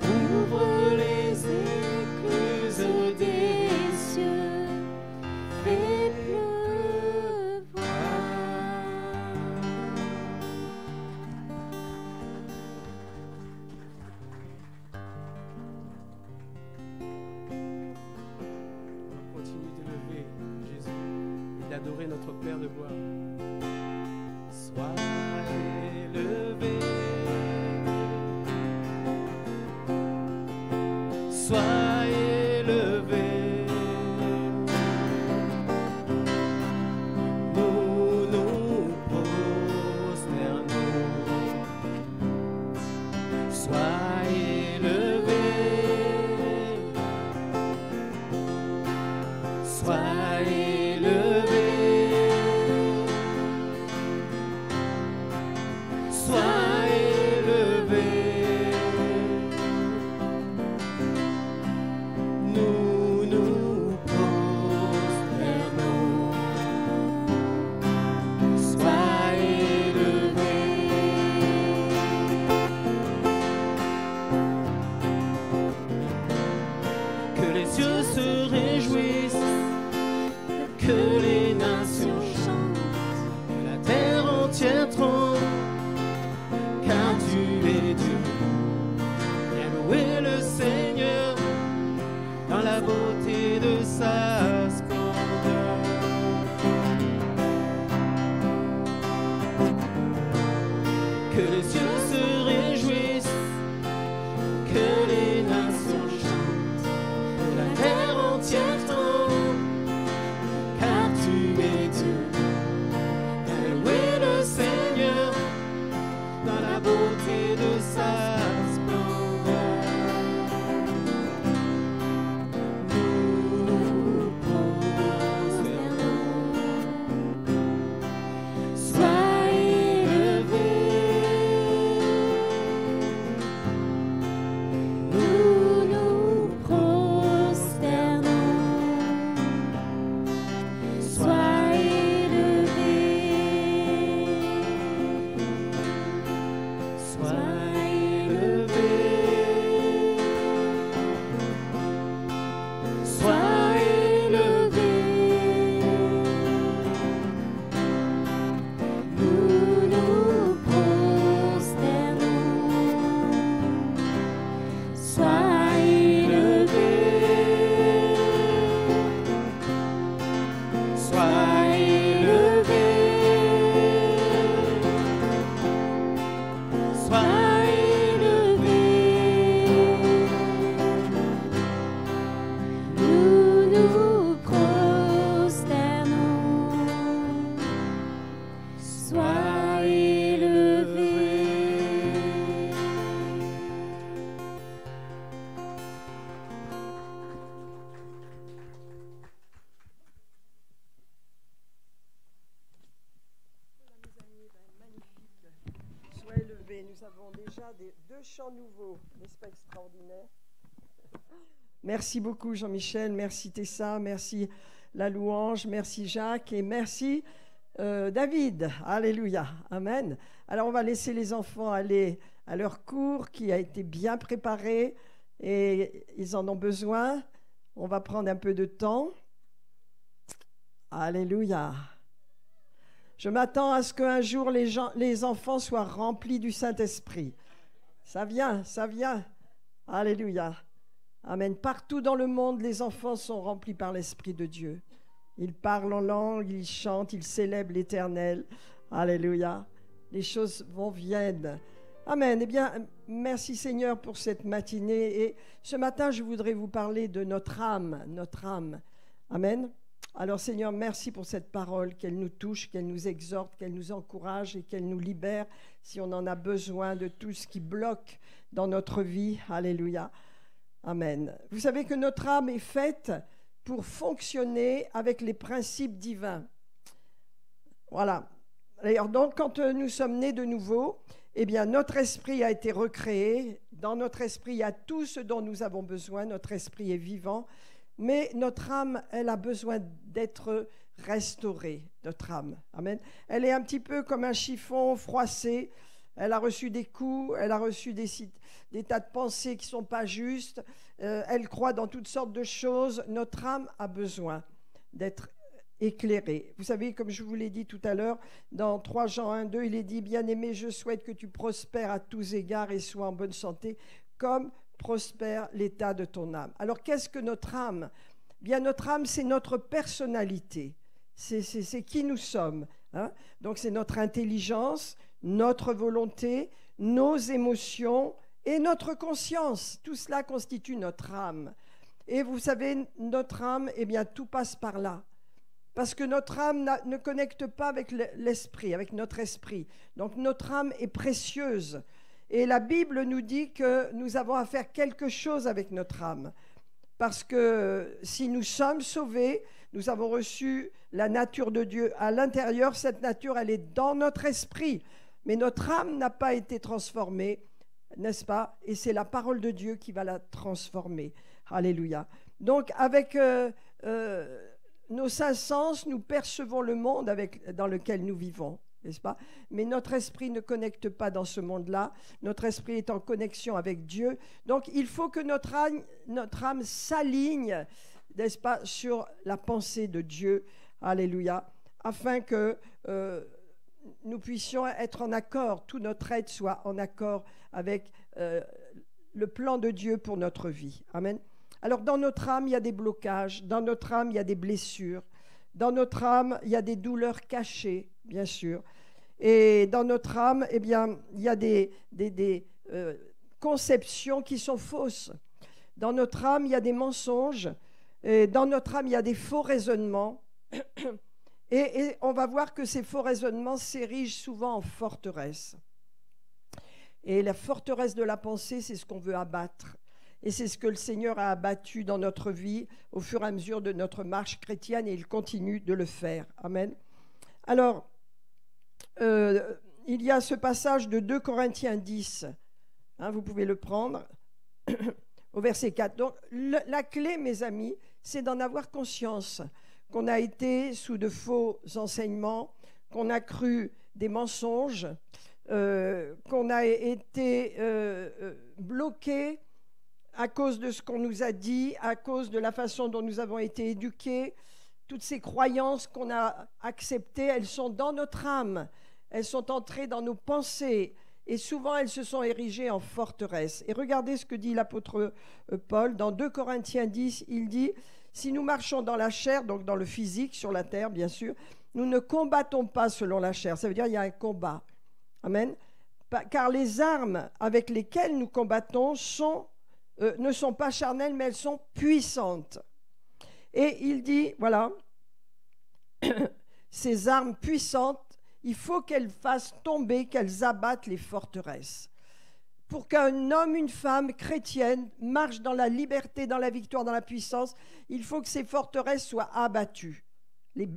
Ouvre les écluses des cieux. Fais pleuvoir. On continue d'élever Jésus et d'adorer notre Père de gloire. Sois élevé. Sois élevé. Nous nous prosternons. Sois élevé. Sois élevé. Sois élevé. Nous nous prosternons. Sois élevé. Que les cieux se réjouissent, que les nations chantent, que la terre entière tremble, car tu es Dieu. Viens louer le Seigneur dans la beauté de sa splendeur. Que les cieux se réjouissent, que les nations chantent, que la terre entière tremble, car nous avons déjà deux chants nouveaux, n'est-ce pas extraordinaire? Merci beaucoup Jean-Michel, merci Tessa, merci la louange, merci Jacques et merci David. Alléluia, amen. Alors on va laisser les enfants aller à leur cours qui a été bien préparé et ils en ont besoin. On va prendre un peu de temps. Alléluia. Je m'attends à ce qu'un jour les enfants soient remplis du Saint-Esprit. Ça vient, ça vient. Alléluia. Amen. Partout dans le monde, les enfants sont remplis par l'Esprit de Dieu. Ils parlent en langue, ils chantent, ils célèbrent l'Éternel. Alléluia. Les choses viennent. Amen. Eh bien, merci Seigneur pour cette matinée. Et ce matin, je voudrais vous parler de notre âme, notre âme. Amen. Alors Seigneur, merci pour cette parole, qu'elle nous touche, qu'elle nous exhorte, qu'elle nous encourage et qu'elle nous libère si on en a besoin de tout ce qui bloque dans notre vie. Alléluia. Amen. Vous savez que notre âme est faite pour fonctionner avec les principes divins. Voilà. D'ailleurs, donc, quand nous sommes nés de nouveau, eh bien, notre esprit a été recréé. Dans notre esprit, il y a tout ce dont nous avons besoin. Notre esprit est vivant. Mais notre âme, elle a besoin d'être restaurée, notre âme. Amen. Elle est un petit peu comme un chiffon froissé. Elle a reçu des coups, elle a reçu des tas de pensées qui ne sont pas justes. Elle croit dans toutes sortes de choses. Notre âme a besoin d'être éclairée. Vous savez, comme je vous l'ai dit tout à l'heure, dans 3 Jean 1, 2, il est dit « Bien-aimé, je souhaite que tu prospères à tous égards et sois en bonne santé, comme prospère l'état de ton âme. » Alors, qu'est-ce que notre âme? Bien, notre âme, c'est notre personnalité. C'est qui nous sommes. Hein? Donc, c'est notre intelligence, notre volonté, nos émotions et notre conscience. Tout cela constitue notre âme. Et vous savez, notre âme, eh bien, tout passe par là. Parce que notre âme ne connecte pas avec l'esprit, avec notre esprit. Donc, notre âme est précieuse. Et la Bible nous dit que nous avons à faire quelque chose avec notre âme. Parce que si nous sommes sauvés, nous avons reçu la nature de Dieu à l'intérieur. Cette nature, elle est dans notre esprit. Mais notre âme n'a pas été transformée, n'est-ce pas? Et c'est la parole de Dieu qui va la transformer. Alléluia. Donc, avec nos 5 sens, nous percevons le monde dans lequel nous vivons, n'est-ce pas? Mais notre esprit ne connecte pas dans ce monde-là. Notre esprit est en connexion avec Dieu. Donc, il faut que notre âme s'aligne, n'est-ce pas, sur la pensée de Dieu. Alléluia. Afin que nous puissions être en accord, tout notre être soit en accord avec le plan de Dieu pour notre vie. Amen. Alors, dans notre âme, il y a des blocages. Dans notre âme, il y a des blessures. Dans notre âme, il y a des douleurs cachées, bien sûr. Et dans notre âme, eh bien, il y a des conceptions qui sont fausses. Dans notre âme, il y a des mensonges. Et dans notre âme, il y a des faux raisonnements. Et on va voir que ces faux raisonnements s'érigent souvent en forteresse. Et la forteresse de la pensée, c'est ce qu'on veut abattre. Et c'est ce que le Seigneur a abattu dans notre vie au fur et à mesure de notre marche chrétienne, et il continue de le faire. Amen. Alors, il y a ce passage de 2 Corinthiens 10. Hein, vous pouvez le prendre au verset 4. Donc, la clé, mes amis, c'est d'en avoir conscience qu'on a été sous de faux enseignements, qu'on a cru des mensonges, qu'on a été bloqué à cause de ce qu'on nous a dit, à cause de la façon dont nous avons été éduqués. Toutes ces croyances qu'on a acceptées, elles sont dans notre âme, elles sont entrées dans nos pensées, et souvent elles se sont érigées en forteresse. Et regardez ce que dit l'apôtre Paul dans 2 Corinthiens 10, il dit « Si nous marchons dans la chair, donc dans le physique, sur la terre bien sûr, nous ne combattons pas selon la chair. » Ça veut dire qu'il y a un combat. Amen. Car les armes avec lesquelles nous combattons ne sont pas charnelles, mais elles sont puissantes. Et il dit, voilà, ces armes puissantes, il faut qu'elles fassent tomber, qu'elles abattent les forteresses. Pour qu'un homme, une femme chrétienne marche dans la liberté, dans la victoire, dans la puissance, il faut que ces forteresses soient abattues. Les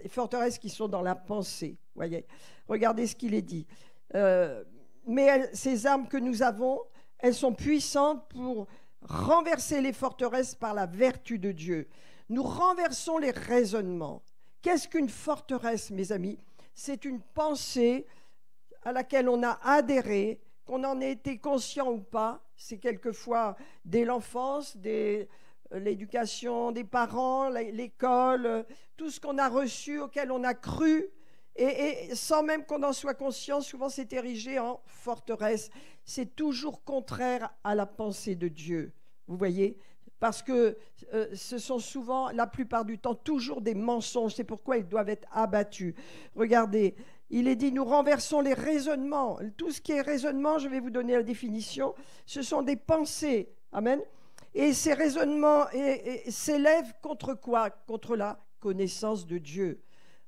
forteresses qui sont dans la pensée, voyez. Regardez ce qu'il est dit. mais ces armes que nous avons, elles sont puissantes pour renverser les forteresses par la vertu de Dieu. Nous renversons les raisonnements. Qu'est-ce qu'une forteresse, mes amis? C'est une pensée à laquelle on a adhéré, qu'on en ait été conscient ou pas. C'est quelquefois dès l'enfance, l'éducation des parents, l'école, tout ce qu'on a reçu, auquel on a cru, et sans même qu'on en soit conscient, souvent c'est érigé en forteresse. C'est toujours contraire à la pensée de Dieu, vous voyez, parce que ce sont souvent, la plupart du temps, toujours des mensonges. C'est pourquoi ils doivent être abattus. Regardez, il est dit, nous renversons les raisonnements. Tout ce qui est raisonnement, je vais vous donner la définition, ce sont des pensées. Amen. Et ces raisonnements s'élèvent contre quoi? Contre la connaissance de Dieu.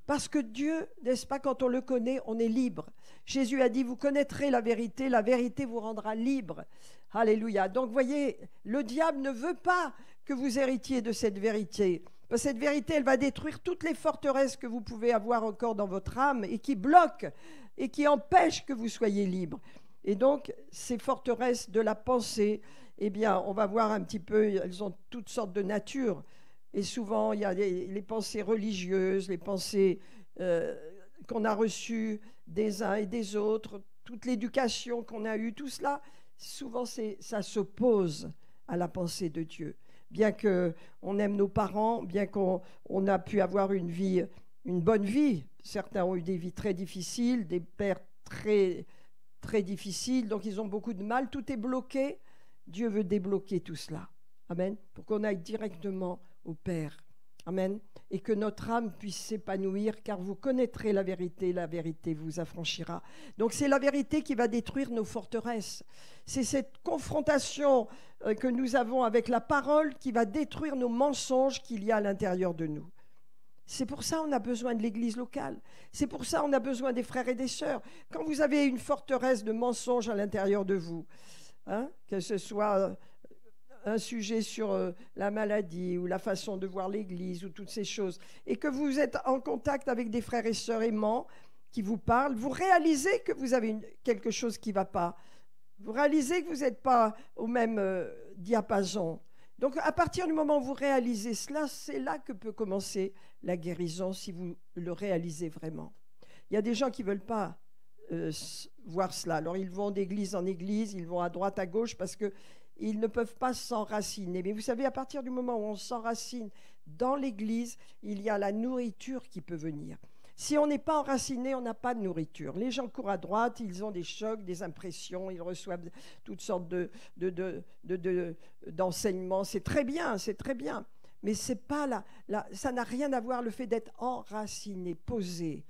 Parce que Dieu, n'est-ce pas, quand on le connaît, on est libre. Jésus a dit, vous connaîtrez la vérité vous rendra libre. Alléluia. Donc, voyez, le diable ne veut pas que vous héritiez de cette vérité. Parce que cette vérité, elle va détruire toutes les forteresses que vous pouvez avoir encore dans votre âme et qui bloquent et qui empêchent que vous soyez libre. Et donc, ces forteresses de la pensée, eh bien, on va voir un petit peu, elles ont toutes sortes de natures. Et souvent, il y a les pensées religieuses, les pensées qu'on a reçues des uns et des autres, toute l'éducation qu'on a eue, tout cela, souvent, ça s'oppose à la pensée de Dieu. Bien qu'on aime nos parents, bien qu'on a pu avoir une bonne vie, certains ont eu des vies très difficiles, des pères très, très difficiles, donc ils ont beaucoup de mal, tout est bloqué. Dieu veut débloquer tout cela. Amen. Pour qu'on aille directement au Père. Amen. Et que notre âme puisse s'épanouir, car vous connaîtrez la vérité vous affranchira. Donc c'est la vérité qui va détruire nos forteresses. C'est cette confrontation que nous avons avec la parole qui va détruire nos mensonges qu'il y a à l'intérieur de nous. C'est pour ça qu'on a besoin de l'église locale. C'est pour ça qu'on a besoin des frères et des sœurs. Quand vous avez une forteresse de mensonges à l'intérieur de vous, que ce soit un sujet sur la maladie ou la façon de voir l'église ou toutes ces choses, et que vous êtes en contact avec des frères et sœurs aimants qui vous parlent, vous réalisez que vous avez quelque chose qui ne va pas. Vous réalisez que vous n'êtes pas au même diapason. Donc à partir du moment où vous réalisez cela, c'est là que peut commencer la guérison, si vous le réalisez vraiment. Il y a des gens qui ne veulent pas voir cela. Alors ils vont d'église en église, ils vont à droite, à gauche, parce qu'ils ne peuvent pas s'enraciner. Mais vous savez, à partir du moment où on s'enracine dans l'église, il y a la nourriture qui peut venir. Si on n'est pas enraciné, on n'a pas de nourriture. Les gens courent à droite, ils ont des chocs, des impressions, ils reçoivent toutes sortes d'enseignements. C'est très bien, c'est très bien. Mais c'est pas ça n'a rien à voir le fait d'être enraciné, posé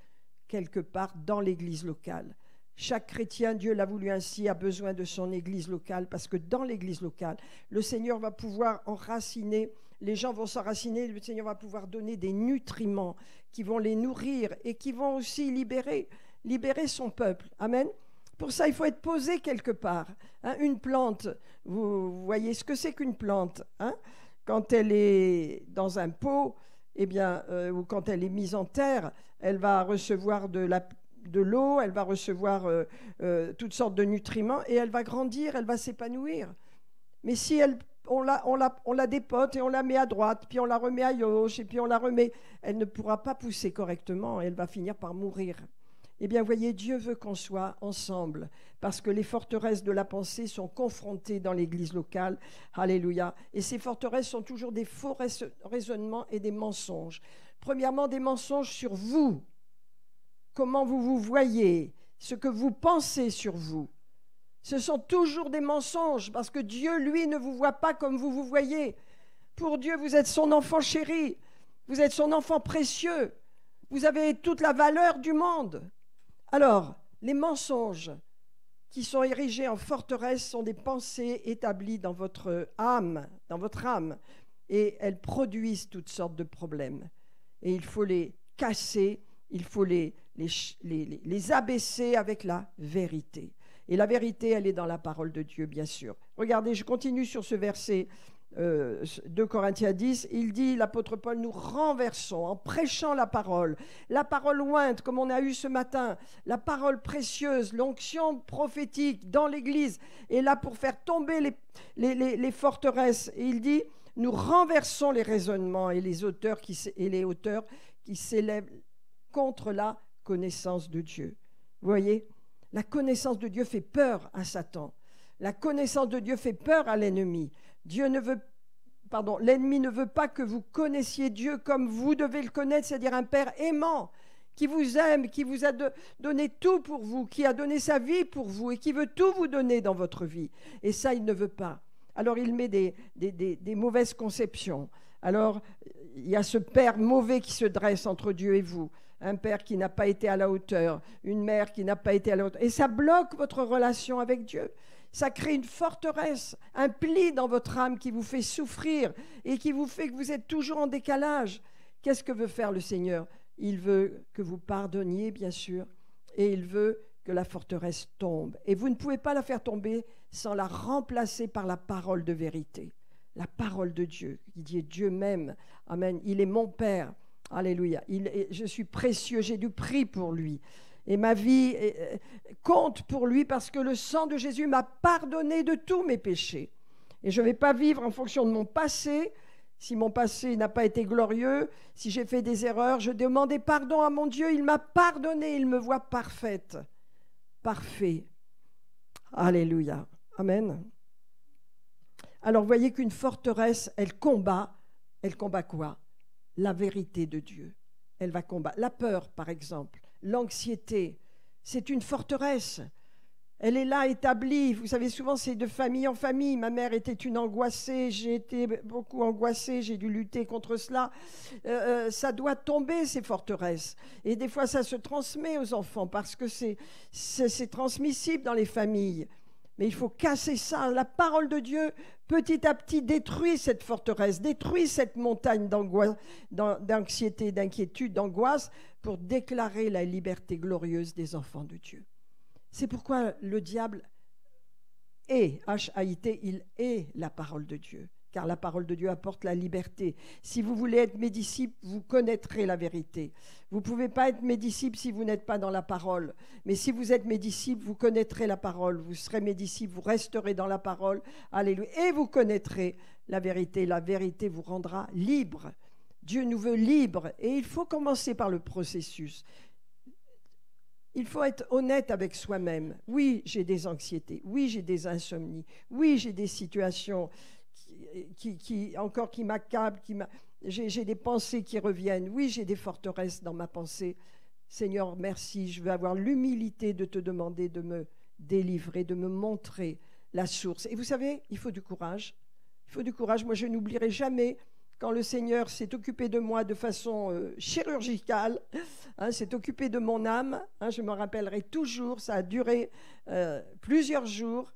quelque part dans l'église locale. Chaque chrétien, Dieu l'a voulu ainsi, a besoin de son église locale, parce que dans l'église locale, le Seigneur va pouvoir enraciner, les gens vont s'enraciner, le Seigneur va pouvoir donner des nutriments qui vont les nourrir et qui vont aussi libérer son peuple. Amen. Pour ça, il faut être posé quelque part. Une plante, vous voyez ce que c'est qu'une plante, quand elle est dans un pot, eh bien, ou quand elle est mise en terre, elle va recevoir de l'eau, elle va recevoir toutes sortes de nutriments et elle va grandir, elle va s'épanouir. Mais si on la dépote et on la met à droite, puis on la remet à gauche et puis on la remet, elle ne pourra pas pousser correctement et elle va finir par mourir. Eh bien, voyez, Dieu veut qu'on soit ensemble parce que les forteresses de la pensée sont confrontées dans l'église locale. Alléluia. Et ces forteresses sont toujours des faux raisonnements et des mensonges. Premièrement, des mensonges sur vous. Comment vous vous voyez, ce que vous pensez sur vous. Ce sont toujours des mensonges parce que Dieu, lui, ne vous voit pas comme vous vous voyez. Pour Dieu, vous êtes son enfant chéri, vous êtes son enfant précieux, vous avez toute la valeur du monde. Alors, les mensonges qui sont érigés en forteresse sont des pensées établies dans votre âme, et elles produisent toutes sortes de problèmes. Et il faut les casser, il faut les abaisser avec la vérité. Et la vérité, elle est dans la parole de Dieu, bien sûr. Regardez, je continue sur ce verset 2 Corinthiens 10, il dit, l'apôtre Paul, nous renversons en prêchant la parole ointe comme on a eu ce matin, la parole précieuse, l'onction prophétique dans l'Église est là pour faire tomber les forteresses. Et il dit, nous renversons les raisonnements et les hauteurs qui s'élèvent contre la connaissance de Dieu. Vous voyez, la connaissance de Dieu fait peur à Satan. La connaissance de Dieu fait peur à l'ennemi. L'ennemi ne veut pas que vous connaissiez Dieu comme vous devez le connaître, c'est-à-dire un Père aimant, qui vous aime, qui vous a donné tout pour vous, qui a donné sa vie pour vous et qui veut tout vous donner dans votre vie. Et ça, il ne veut pas. Alors, il met des mauvaises conceptions. Alors, il y a ce père mauvais qui se dresse entre Dieu et vous. Un père qui n'a pas été à la hauteur, une mère qui n'a pas été à la hauteur. Et ça bloque votre relation avec Dieu. Ça crée une forteresse, un pli dans votre âme qui vous fait souffrir et qui vous fait que vous êtes toujours en décalage. Qu'est-ce que veut faire le Seigneur? Il veut que vous pardonniez, bien sûr, et il veut que la forteresse tombe. Et vous ne pouvez pas la faire tomber sans la remplacer par la parole de vérité. La parole de Dieu, qui dit Dieu m'aime. Amen. Il est mon Père. Alléluia. Je suis précieux, j'ai du prix pour lui. Et ma vie compte pour lui parce que le sang de Jésus m'a pardonné de tous mes péchés. Et je ne vais pas vivre en fonction de mon passé. Si mon passé n'a pas été glorieux, si j'ai fait des erreurs, je demandais pardon à mon Dieu. Il m'a pardonné, il me voit parfaite. Parfait. Alléluia. Amen. Alors, vous voyez qu'une forteresse, elle combat quoi? La vérité de Dieu. Elle va combattre. La peur, par exemple, l'anxiété, c'est une forteresse. Elle est là, établie. Vous savez, souvent, c'est de famille en famille. Ma mère était une angoissée, j'ai été beaucoup angoissée, j'ai dû lutter contre cela. Ça doit tomber, ces forteresses. Et des fois, ça se transmet aux enfants parce que c'est transmissible dans les familles. Mais il faut casser ça. La parole de Dieu, petit à petit, détruit cette forteresse, détruit cette montagne d'anxiété, d'inquiétude, d'angoisse, pour déclarer la liberté glorieuse des enfants de Dieu. C'est pourquoi le diable est, H-A-I-T, il est la parole de Dieu, car la parole de Dieu apporte la liberté. Si vous voulez être mes disciples, vous connaîtrez la vérité. Vous ne pouvez pas être mes disciples si vous n'êtes pas dans la parole. Mais si vous êtes mes disciples, vous connaîtrez la parole. Vous serez mes disciples, vous resterez dans la parole. Alléluia. Et vous connaîtrez la vérité. La vérité vous rendra libre. Dieu nous veut libres. Et il faut commencer par le processus. Il faut être honnête avec soi-même. Oui, j'ai des anxiétés. Oui, j'ai des insomnies. Oui, j'ai des situations qui m'accablent. J'ai des pensées qui reviennent. Oui, j'ai des forteresses dans ma pensée. Seigneur, merci. Je veux avoir l'humilité de te demander de me délivrer, de me montrer la source. Et vous savez, il faut du courage. Il faut du courage. Moi, je n'oublierai jamais quand le Seigneur s'est occupé de moi de façon chirurgicale, s'est occupé de mon âme, je me rappellerai toujours, ça a duré plusieurs jours,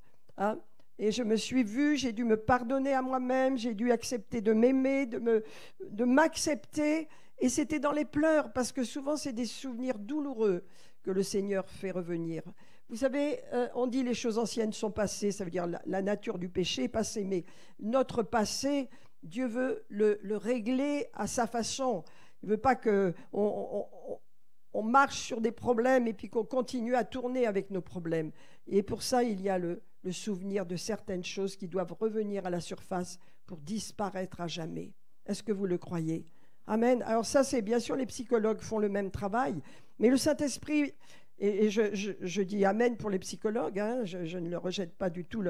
et je me suis vue, j'ai dû me pardonner à moi-même, j'ai dû accepter de m'aimer, de m'accepter, et c'était dans les pleurs, parce que souvent c'est des souvenirs douloureux que le Seigneur fait revenir. Vous savez, on dit les choses anciennes sont passées, ça veut dire la nature du péché est passée, mais notre passé, Dieu veut le régler à sa façon. Il ne veut pas qu'on marche sur des problèmes et puis qu'on continue à tourner avec nos problèmes. Et pour ça, il y a le souvenir de certaines choses qui doivent revenir à la surface pour disparaître à jamais. Est-ce que vous le croyez? Amen. Alors ça, c'est bien sûr, les psychologues font le même travail, mais le Saint-Esprit... Et je dis amen pour les psychologues, je ne leur rejette pas du tout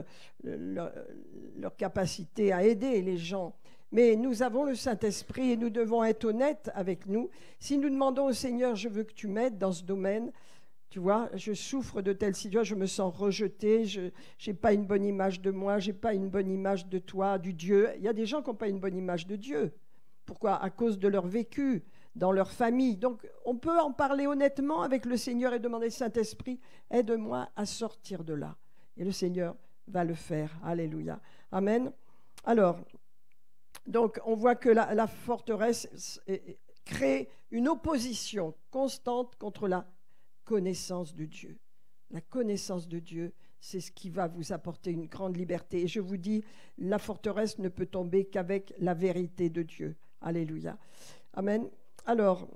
leur capacité à aider les gens. Mais nous avons le Saint-Esprit et nous devons être honnêtes avec nous. Si nous demandons au Seigneur, je veux que tu m'aides dans ce domaine, tu vois, je souffre de telle situation, je me sens rejetée, je n'ai pas une bonne image de moi, je n'ai pas une bonne image de toi, du Dieu. Il y a des gens qui n'ont pas une bonne image de Dieu. Pourquoi? À cause de leur vécu, dans leur famille. Donc, on peut en parler honnêtement avec le Seigneur et demander, Saint-Esprit, aide-moi à sortir de là. Et le Seigneur va le faire. Alléluia. Amen. Alors, donc, on voit que la forteresse crée une opposition constante contre la connaissance de Dieu. La connaissance de Dieu, c'est ce qui va vous apporter une grande liberté. Et je vous dis, la forteresse ne peut tomber qu'avec la vérité de Dieu. Alléluia. Amen. Alors,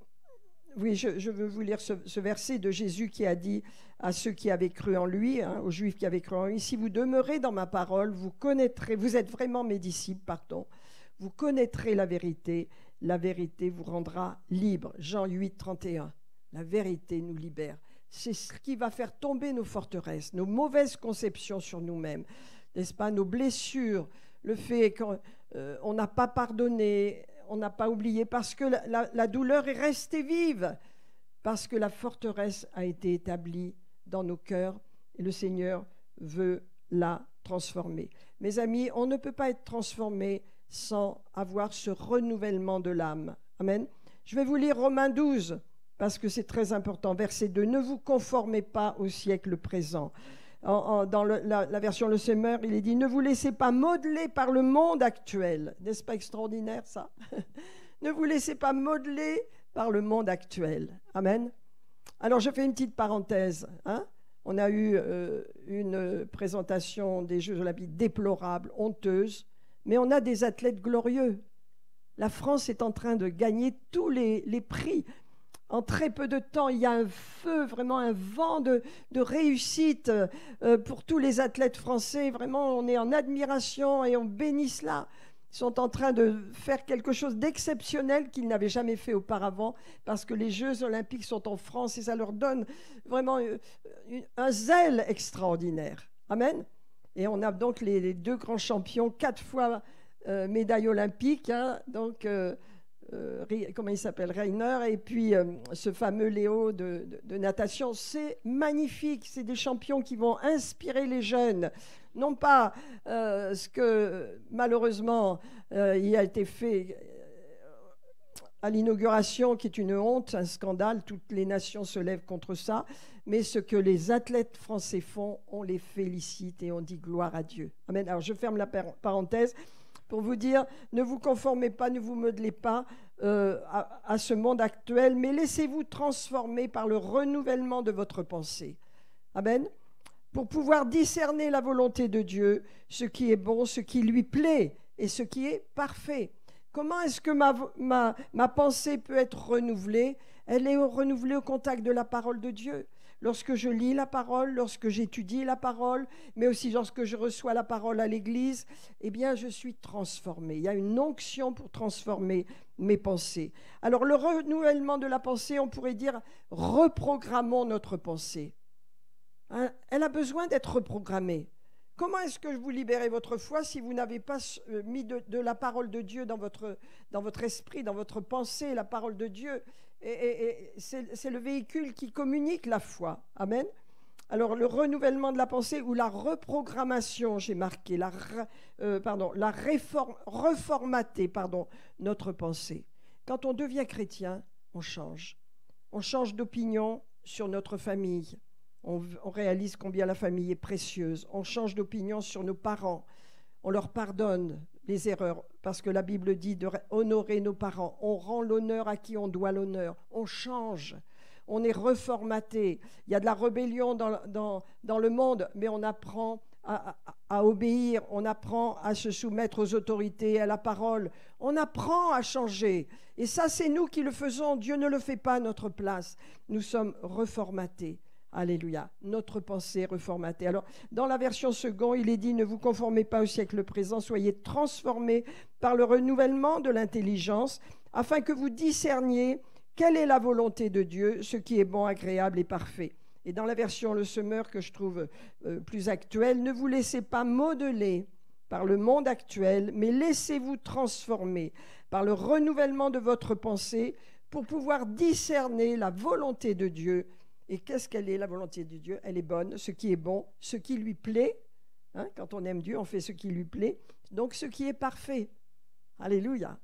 oui, je veux vous lire ce verset de Jésus qui a dit à ceux qui avaient cru en lui, aux Juifs qui avaient cru en lui, « Si vous demeurez dans ma parole, vous connaîtrez, vous êtes vraiment mes disciples, pardon, vous connaîtrez la vérité vous rendra libre. » Jean 8, 31. La vérité nous libère. C'est ce qui va faire tomber nos forteresses, nos mauvaises conceptions sur nous-mêmes, n'est-ce pas, nos blessures, le fait qu'on n'a pas pardonné, on n'a pas oublié, parce que la douleur est restée vive, parce que la forteresse a été établie dans nos cœurs et le Seigneur veut la transformer. Mes amis, on ne peut pas être transformé sans avoir ce renouvellement de l'âme. Amen. Je vais vous lire Romains 12, parce que c'est très important. Verset 2, « Ne vous conformez pas au siècle présent. » Dans la version Le Semeur, il est dit « Ne vous laissez pas modeler par le monde actuel. » N'est-ce pas extraordinaire, ça? Ne vous laissez pas modeler par le monde actuel. Amen. Alors, je fais une petite parenthèse. On a eu une présentation des Jeux Olympiques déplorable, honteuse, mais on a des athlètes glorieux. La France est en train de gagner tous les prix. En très peu de temps, il y a un feu, vraiment un vent de réussite pour tous les athlètes français. Vraiment, on est en admiration et on bénit cela. Ils sont en train de faire quelque chose d'exceptionnel qu'ils n'avaient jamais fait auparavant parce que les Jeux Olympiques sont en France et ça leur donne vraiment un zèle extraordinaire. Amen. Et on a donc les deux grands champions, 4 fois médaille olympique, donc... comment il s'appelle, Reiner, et puis ce fameux Léo de natation. C'est magnifique, c'est des champions qui vont inspirer les jeunes, non pas ce que malheureusement il a été fait à l'inauguration, qui est une honte, un scandale, toutes les nations se lèvent contre ça, mais ce que les athlètes français font, on les félicite et on dit gloire à Dieu. Amen. Alors je ferme la parenthèse pour vous dire, ne vous conformez pas, ne vous modelez pas à ce monde actuel, mais laissez-vous transformer par le renouvellement de votre pensée. Amen. Pour pouvoir discerner la volonté de Dieu, ce qui est bon, ce qui lui plaît et ce qui est parfait. Comment est-ce que ma pensée peut être renouvelée? Elle est renouvelée au contact de la parole de Dieu. Lorsque je lis la parole, lorsque j'étudie la parole, mais aussi lorsque je reçois la parole à l'église, eh bien, je suis transformée. Il y a une onction pour transformer mes pensées. Alors, le renouvellement de la pensée, on pourrait dire, reprogrammons notre pensée. Elle a besoin d'être reprogrammée. Comment est-ce que vous libérez votre foi si vous n'avez pas mis de la parole de Dieu dans votre esprit, dans votre pensée, la parole de Dieu? Et c'est le véhicule qui communique la foi. Amen. Alors, le renouvellement de la pensée ou la reprogrammation, j'ai marqué, reformater notre pensée. Quand on devient chrétien, on change. On change d'opinion sur notre famille. On réalise combien la famille est précieuse. On change d'opinion sur nos parents. On leur pardonne les erreurs, parce que la Bible dit d'honorer nos parents. On rend l'honneur à qui on doit l'honneur. On change. On est reformaté. Il y a de la rébellion dans le monde, mais on apprend à obéir. On apprend à se soumettre aux autorités, à la parole. On apprend à changer. Et ça, c'est nous qui le faisons. Dieu ne le fait pas à notre place. Nous sommes reformatés. Alléluia, notre pensée reformatée. Alors, dans la version seconde, il est dit « Ne vous conformez pas au siècle présent, soyez transformés par le renouvellement de l'intelligence, afin que vous discerniez quelle est la volonté de Dieu, ce qui est bon, agréable et parfait. » Et dans la version Le Semeur, que je trouve plus actuelle, « Ne vous laissez pas modeler par le monde actuel, mais laissez-vous transformer par le renouvellement de votre pensée pour pouvoir discerner la volonté de Dieu. » Et qu'est-ce qu'elle est, la volonté de Dieu? Elle est bonne, ce qui est bon, ce qui lui plaît. Quand on aime Dieu, on fait ce qui lui plaît. Donc, ce qui est parfait. Alléluia.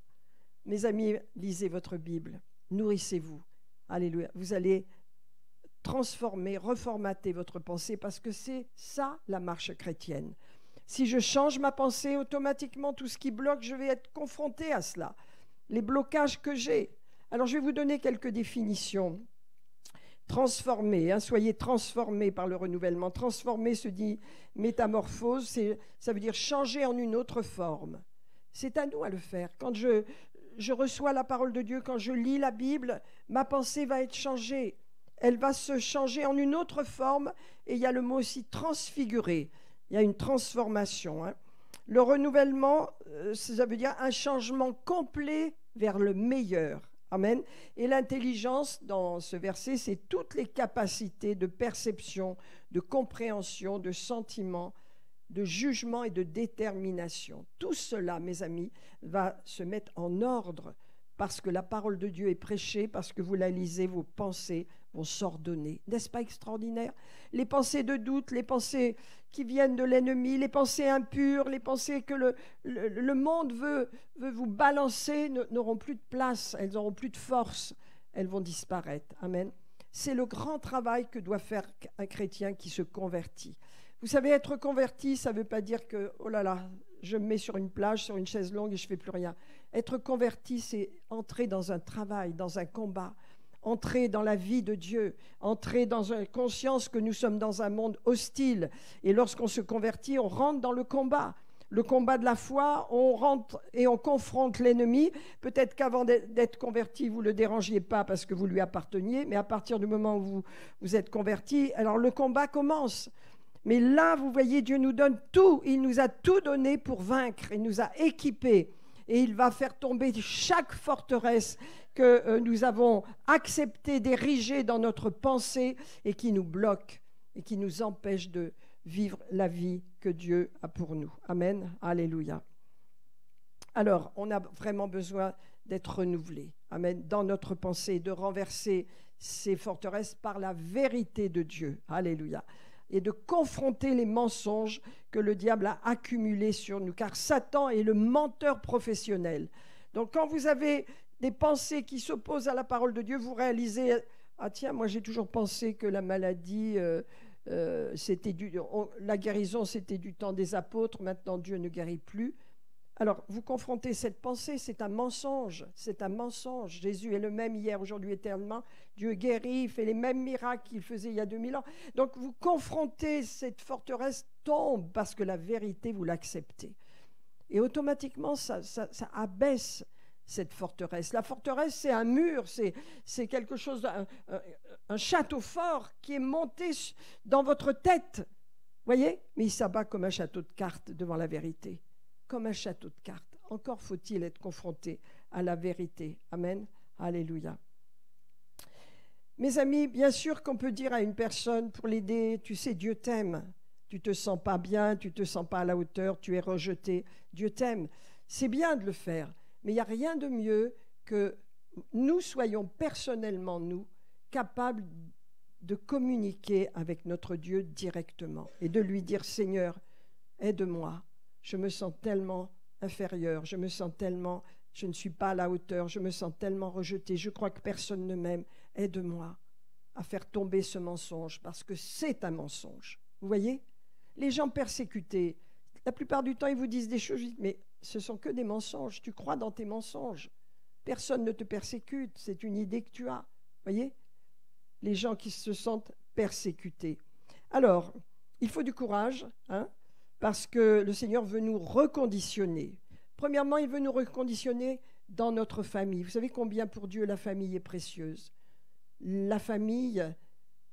Mes amis, lisez votre Bible. Nourrissez-vous. Alléluia. Vous allez transformer, reformater votre pensée parce que c'est ça, la marche chrétienne. Si je change ma pensée, automatiquement, tout ce qui bloque, je vais être confronté à cela. Les blocages que j'ai. Alors, je vais vous donner quelques définitions. Transformés, hein, soyez transformés par le renouvellement. Transformer se dit métamorphose, ça veut dire changer en une autre forme. C'est à nous à le faire. Quand je reçois la parole de Dieu, quand je lis la Bible, ma pensée va être changée. Elle va se changer en une autre forme. Et il y a le mot aussi transfigurer. Il y a une transformation. Hein. Le renouvellement, ça veut dire un changement complet vers le meilleur. Amen. Et l'intelligence, dans ce verset, c'est toutes les capacités de perception, de compréhension, de sentiment, de jugement et de détermination. Tout cela, mes amis, va se mettre en ordre parce que la parole de Dieu est prêchée, parce que vous la lisez, vos pensées vont s'ordonner. N'est-ce pas extraordinaire? Les pensées de doute, les pensées qui viennent de l'ennemi, les pensées impures, les pensées que le monde veut vous balancer n'auront plus de place, elles n'auront plus de force, elles vont disparaître. Amen. C'est le grand travail que doit faire un chrétien qui se convertit. Vous savez, être converti, ça ne veut pas dire que, oh là là, je me mets sur une plage, sur une chaise longue et je ne fais plus rien. Être converti, c'est entrer dans un travail, dans un combat, entrer dans la vie de Dieu, entrer dans une conscience que nous sommes dans un monde hostile. Et lorsqu'on se convertit, on rentre dans le combat de la foi, on rentre et on confronte l'ennemi. Peut-être qu'avant d'être converti, vous ne le dérangiez pas parce que vous lui apparteniez, mais à partir du moment où vous êtes converti, alors le combat commence. Mais là, vous voyez, Dieu nous donne tout. Il nous a tout donné pour vaincre. Il nous a équipés. Et il va faire tomber chaque forteresse que nous avons accepté d'ériger dans notre pensée et qui nous bloque et qui nous empêche de vivre la vie que Dieu a pour nous. Amen. Alléluia. Alors, on a vraiment besoin d'être renouvelé. Amen. Dans notre pensée, de renverser ces forteresses par la vérité de Dieu. Alléluia. Et de confronter les mensonges que le diable a accumulés sur nous, car Satan est le menteur professionnel. Donc quand vous avez des pensées qui s'opposent à la parole de Dieu, vous réalisez, ah tiens, moi j'ai toujours pensé que la maladie, la guérison c'était du temps des apôtres, maintenant Dieu ne guérit plus. Alors, vous confrontez cette pensée, c'est un mensonge, c'est un mensonge. Jésus est le même hier, aujourd'hui, éternellement. Dieu guérit, il fait les mêmes miracles qu'il faisait il y a 2000 ans. Donc, vous confrontez cette forteresse, tombe parce que la vérité, vous l'acceptez. Et automatiquement, ça abaisse cette forteresse. La forteresse, c'est un mur, c'est quelque chose, un château fort qui est monté dans votre tête. Voyez? Mais il s'abat comme un château de cartes devant la vérité. Comme un château de cartes. Encore faut-il être confronté à la vérité. Amen. Alléluia. Mes amis, bien sûr qu'on peut dire à une personne pour l'aider, tu sais, Dieu t'aime. Tu ne te sens pas bien, tu ne te sens pas à la hauteur, tu es rejeté. Dieu t'aime. C'est bien de le faire, mais il n'y a rien de mieux que nous soyons personnellement, nous, capables de communiquer avec notre Dieu directement et de lui dire, Seigneur, aide-moi. Je me sens tellement inférieur, je me sens tellement, je ne suis pas à la hauteur, je me sens tellement rejeté, je crois que personne ne m'aime. Aide-moi à faire tomber ce mensonge, parce que c'est un mensonge. Vous voyez? Les gens persécutés, la plupart du temps, ils vous disent des choses, mais ce sont que des mensonges, tu crois dans tes mensonges. Personne ne te persécute, c'est une idée que tu as. Vous voyez? Les gens qui se sentent persécutés. Alors, il faut du courage, hein? Parce que le Seigneur veut nous reconditionner. Premièrement, il veut nous reconditionner dans notre famille. Vous savez combien pour Dieu la famille est précieuse. La famille,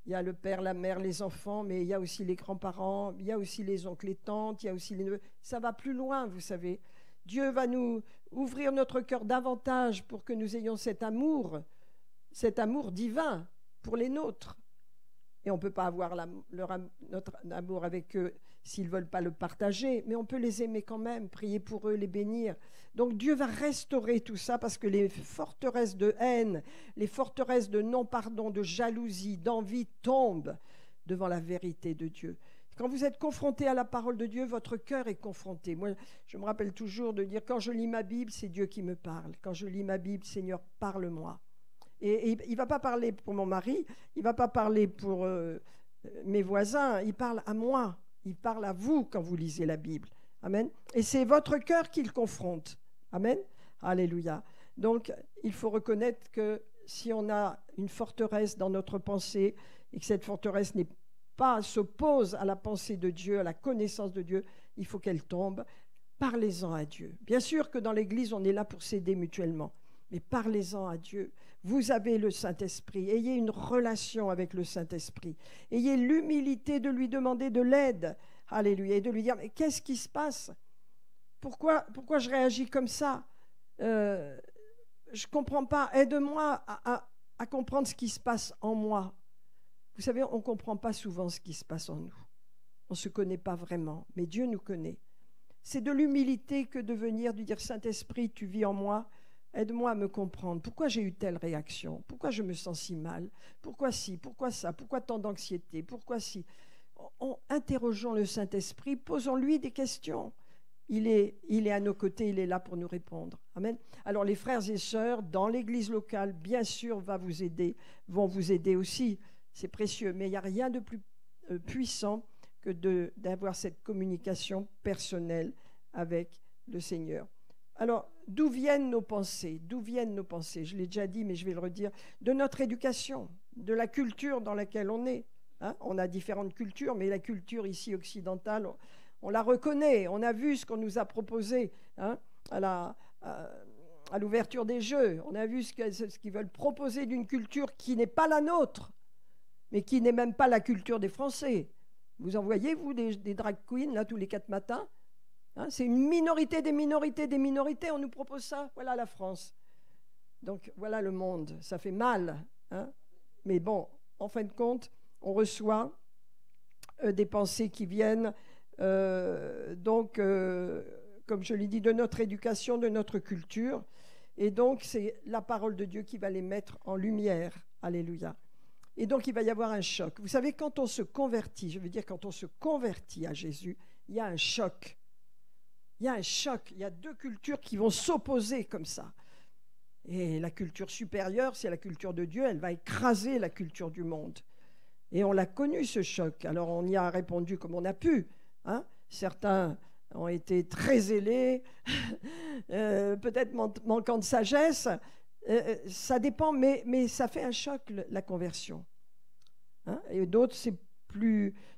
il y a le père, la mère, les enfants, mais il y a aussi les grands-parents, il y a aussi les oncles, les tantes, il y a aussi les neveux. Ça va plus loin, vous savez. Dieu va nous ouvrir notre cœur davantage pour que nous ayons cet amour divin pour les nôtres. Et on ne peut pas avoir notre amour avec eux s'ils ne veulent pas le partager, mais on peut les aimer quand même, prier pour eux, les bénir. Donc Dieu va restaurer tout ça parce que les forteresses de haine, les forteresses de non-pardon, de jalousie, d'envie tombent devant la vérité de Dieu. Quand vous êtes confronté à la parole de Dieu, votre cœur est confronté. Moi, je me rappelle toujours de dire, quand je lis ma Bible, c'est Dieu qui me parle. Quand je lis ma Bible, Seigneur, parle-moi. Et il ne va pas parler pour mon mari, il ne va pas parler pour mes voisins, il parle à moi, il parle à vous quand vous lisez la Bible. Amen. Et c'est votre cœur qu'il confronte. Amen. Alléluia. Donc, il faut reconnaître que si on a une forteresse dans notre pensée et que cette forteresse s'oppose à la pensée de Dieu, à la connaissance de Dieu, il faut qu'elle tombe. Parlez-en à Dieu. Bien sûr que dans l'Église, on est là pour s'aider mutuellement, mais parlez-en à Dieu. Vous avez le Saint-Esprit. Ayez une relation avec le Saint-Esprit. Ayez l'humilité de lui demander de l'aide. Alléluia. Et de lui dire, mais qu'est-ce qui se passe? Pourquoi je réagis comme ça? Je ne comprends pas. Aide-moi à comprendre ce qui se passe en moi. Vous savez, on ne comprend pas souvent ce qui se passe en nous. On ne se connaît pas vraiment, mais Dieu nous connaît. C'est de l'humilité que de venir, de dire, Saint-Esprit, tu vis en moi, aide-moi à me comprendre. Pourquoi j'ai eu telle réaction? Pourquoi je me sens si mal? Pourquoi ci? Pourquoi ça? Pourquoi tant d'anxiété? Pourquoi si? Interrogeons le Saint-Esprit, posons-lui des questions. Il est à nos côtés, il est là pour nous répondre. Amen. Alors les frères et sœurs dans l'église locale, bien sûr, vont vous aider aussi. C'est précieux, mais il n'y a rien de plus puissant que d'avoir cette communication personnelle avec le Seigneur. Alors, d'où viennent nos pensées? D'où viennent nos pensées? Je l'ai déjà dit, mais je vais le redire. De notre éducation, de la culture dans laquelle on est. Hein? On a différentes cultures, mais la culture ici occidentale, on la reconnaît. On a vu ce qu'on nous a proposé hein, à l'ouverture des Jeux. On a vu ce qu'ils veulent proposer d'une culture qui n'est pas la nôtre, mais qui n'est même pas la culture des Français. Vous en voyez, vous, des drag queens, là, tous les 4 matins hein, c'est une minorité des minorités des minorités. On nous propose ça. Voilà la France. Donc, voilà le monde. Ça fait mal. Hein, mais bon, en fin de compte, on reçoit des pensées qui viennent, comme je l'ai dit, de notre éducation, de notre culture. Et donc, c'est la parole de Dieu qui va les mettre en lumière. Alléluia. Et donc, il va y avoir un choc. Vous savez, quand on se convertit, je veux dire, quand on se convertit à Jésus, il y a un choc. Il y a un choc. Il y a 2 cultures qui vont s'opposer comme ça. Et la culture supérieure, c'est la culture de Dieu. Elle va écraser la culture du monde. Et on l'a connu, ce choc. Alors, on y a répondu comme on a pu. Hein. Certains ont été très zélés, peut-être manquant de sagesse. Ça dépend, mais ça fait un choc, la conversion. Hein? Et d'autres,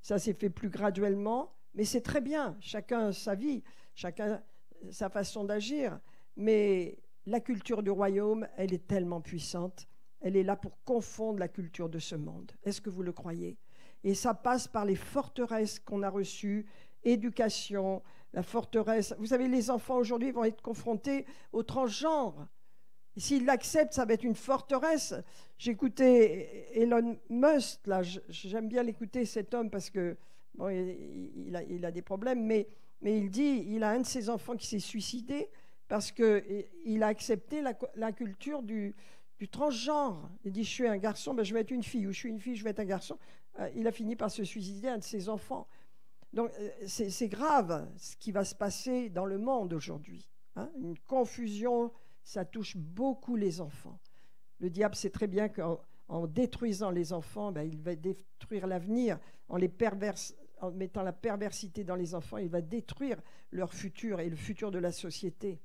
ça s'est fait plus graduellement, mais c'est très bien. Chacun sa vie, chacun sa façon d'agir. Mais la culture du royaume, elle est tellement puissante. Elle est là pour confondre la culture de ce monde. Est-ce que vous le croyez? Et ça passe par les forteresses qu'on a reçues, éducation, la forteresse. Vous savez, les enfants aujourd'hui vont être confrontés au transgenre. Et s'ils l'acceptent, ça va être une forteresse. J'écoutais Elon Musk, là, j'aime bien l'écouter, cet homme, parce que bon, il a des problèmes, mais il dit, il a un de ses enfants qui s'est suicidé parce qu'il a accepté la culture du transgenre. Il dit, je suis un garçon, ben, je vais être une fille, ou je suis une fille, je vais être un garçon. Il a fini par se suicider, un de ses enfants. Donc, c'est grave ce qui va se passer dans le monde aujourd'hui. Hein? Une confusion. Ça touche beaucoup les enfants. Le diable sait très bien qu'en détruisant les enfants, ben, il va détruire l'avenir. En mettant la perversité dans les enfants, il va détruire leur futur et le futur de la société.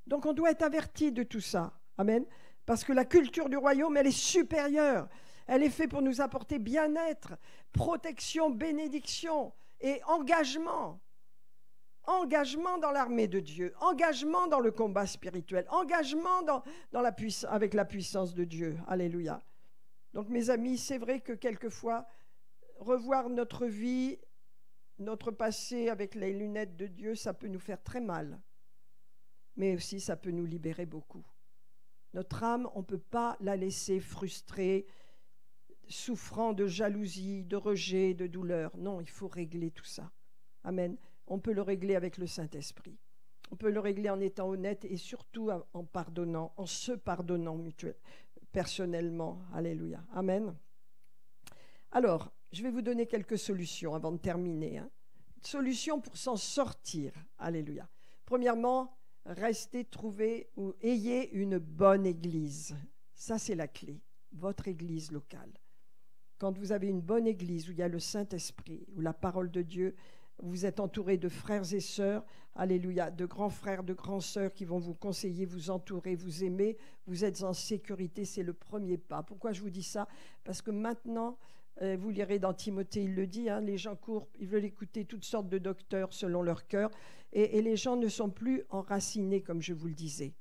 Donc on doit être averti de tout ça. Amen. Parce que la culture du royaume, elle est supérieure. Elle est faite pour nous apporter bien-être, protection, bénédiction et engagement. Engagement dans l'armée de Dieu, engagement dans le combat spirituel, engagement avec la puissance de Dieu. Alléluia. Donc mes amis, c'est vrai que quelquefois, revoir notre vie, notre passé avec les lunettes de Dieu, ça peut nous faire très mal. Mais aussi, ça peut nous libérer beaucoup. Notre âme, on ne peut pas la laisser frustrée, souffrant de jalousie, de rejet, de douleur. Non, il faut régler tout ça. Amen. On peut le régler avec le Saint-Esprit. On peut le régler en étant honnête et surtout en pardonnant, en se pardonnant personnellement. Alléluia. Amen. Alors, je vais vous donner quelques solutions avant de terminer. Solutions pour s'en sortir. Alléluia. Premièrement, ayez une bonne église. Ça, c'est la clé. Votre église locale. Quand vous avez une bonne église où il y a le Saint-Esprit, où la parole de Dieu Vous êtes entouré de frères et sœurs, alléluia, de grands frères, de grandes sœurs qui vont vous conseiller, vous entourer, vous aimer. Vous êtes en sécurité, c'est le premier pas. Pourquoi je vous dis ça? Parce que maintenant, vous lirez dans Timothée, il le dit, hein, les gens courent, ils veulent écouter toutes sortes de docteurs selon leur cœur, et les gens ne sont plus enracinés, comme je vous le disais.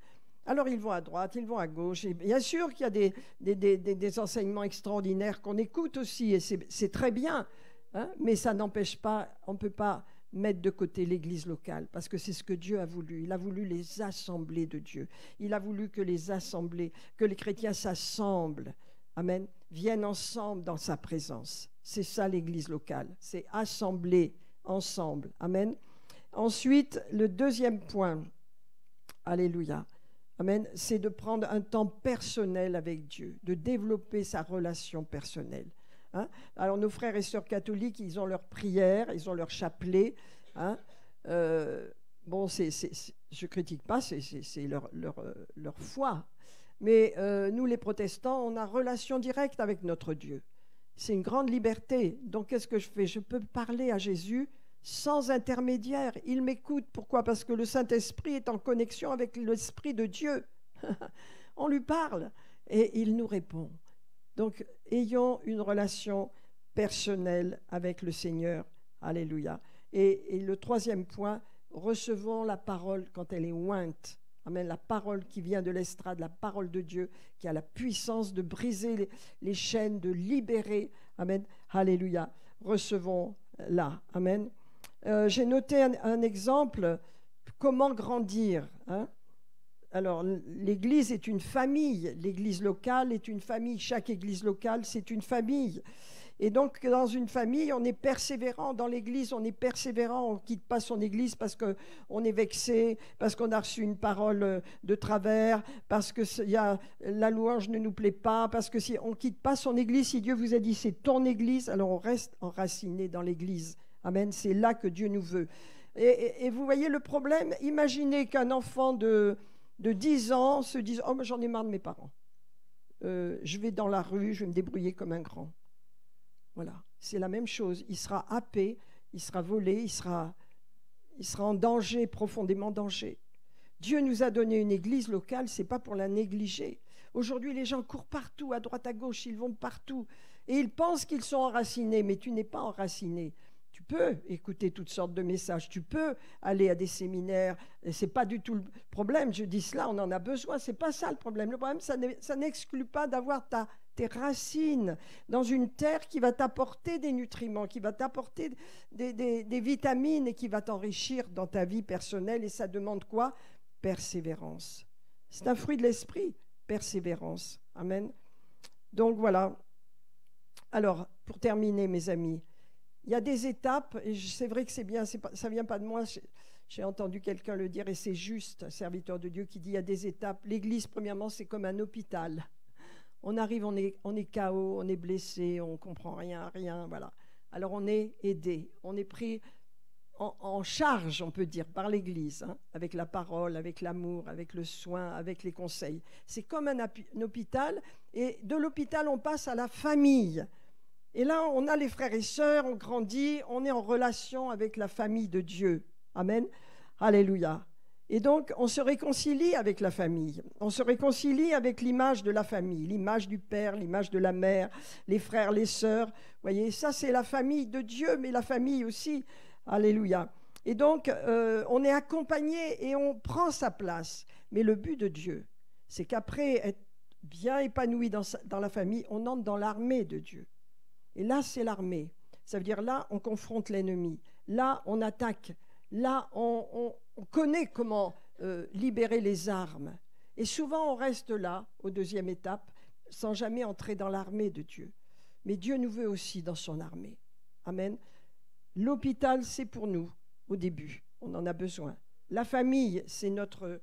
Alors ils vont à droite, ils vont à gauche, et bien sûr qu'il y a des enseignements extraordinaires qu'on écoute aussi, et c'est très bien, hein, mais ça n'empêche pas, on ne peut pas mettre de côté l'église locale, parce que c'est ce que Dieu a voulu. Il a voulu les assemblées de Dieu. Il a voulu que les assemblées, que les chrétiens s'assemblent, amen, viennent ensemble dans sa présence. C'est ça l'église locale, c'est assembler ensemble, amen. Ensuite, le deuxième point, alléluia, amen, c'est de prendre un temps personnel avec Dieu, de développer sa relation personnelle. Hein? Alors nos frères et sœurs catholiques, ils ont leur prière, ils ont leur chapelet. Hein? Bon, je critique pas, c'est leur foi. Mais nous, les protestants, on a relation directe avec notre Dieu. C'est une grande liberté. Donc, qu'est-ce que je fais? Je peux parler à Jésus sans intermédiaire. Il m'écoute. Pourquoi? Parce que le Saint-Esprit est en connexion avec l'Esprit de Dieu. On lui parle et il nous répond. Donc, ayons une relation personnelle avec le Seigneur. Alléluia. Et le troisième point, recevons la parole quand elle est ointe. Amen. La parole qui vient de l'estrade, la parole de Dieu, qui a la puissance de briser les chaînes, de libérer. Amen. Alléluia. Recevons-la. Amen. J'ai noté un exemple. Comment grandir, hein? Alors, l'Église est une famille. L'Église locale est une famille. Chaque Église locale, c'est une famille. Et donc, dans une famille, on est persévérant. Dans l'Église, on est persévérant. On ne quitte pas son Église parce qu'on est vexé, parce qu'on a reçu une parole de travers, parce que la louange ne nous plaît pas, parce que si on ne quitte pas son Église, si Dieu vous a dit c'est ton Église, alors on reste enraciné dans l'Église. Amen. C'est là que Dieu nous veut. Et vous voyez le problème? Imaginez qu'un enfant de 10 ans se dise « Oh, mais j'en ai marre de mes parents. Je vais dans la rue, je vais me débrouiller comme un grand. » Voilà, c'est la même chose. Il sera happé, il sera volé, il sera en danger, profondément danger. Dieu nous a donné une église locale, ce n'est pas pour la négliger. Aujourd'hui, les gens courent partout, à droite, à gauche, ils vont partout. Et ils pensent qu'ils sont enracinés, mais tu n'es pas enraciné. Tu peux écouter toutes sortes de messages, tu peux aller à des séminaires, ce n'est pas du tout le problème. Je dis cela, on en a besoin, ce n'est pas ça le problème. Le problème, ça n'exclut pas d'avoir tes racines dans une terre qui va t'apporter des nutriments, qui va t'apporter des vitamines et qui va t'enrichir dans ta vie personnelle. Et ça demande quoi? Persévérance. C'est un fruit de l'esprit, persévérance. Amen. Donc voilà. Alors, pour terminer, mes amis, il y a des étapes, et c'est vrai que c'est bien, ça ne vient pas de moi, j'ai entendu quelqu'un le dire, et c'est juste, un serviteur de Dieu qui dit il y a des étapes. L'Église, premièrement, c'est comme un hôpital. On arrive, on est KO, on est blessé, on ne comprend rien, voilà. Alors on est aidé, on est pris en charge, on peut dire, par l'Église, hein, avec la parole, avec l'amour, avec le soin, avec les conseils. C'est comme un hôpital, et de l'hôpital, on passe à la famille. Et là, on a les frères et sœurs, on grandit, on est en relation avec la famille de Dieu. Amen. Alléluia. Et donc, on se réconcilie avec la famille. On se réconcilie avec l'image de la famille, l'image du père, l'image de la mère, les frères, les sœurs. Vous voyez, ça, c'est la famille de Dieu, mais la famille aussi. Alléluia. Et donc, on est accompagné et on prend sa place. Mais le but de Dieu, c'est qu'après être bien épanoui dans la famille, on entre dans l'armée de Dieu. Et là, c'est l'armée. Ça veut dire là, on confronte l'ennemi. Là, on attaque. Là, on connaît comment libérer les armes. Et souvent, on reste là, aux deuxième étape, sans jamais entrer dans l'armée de Dieu. Mais Dieu nous veut aussi dans son armée. Amen. L'hôpital, c'est pour nous, au début. On en a besoin. La famille, c'est notre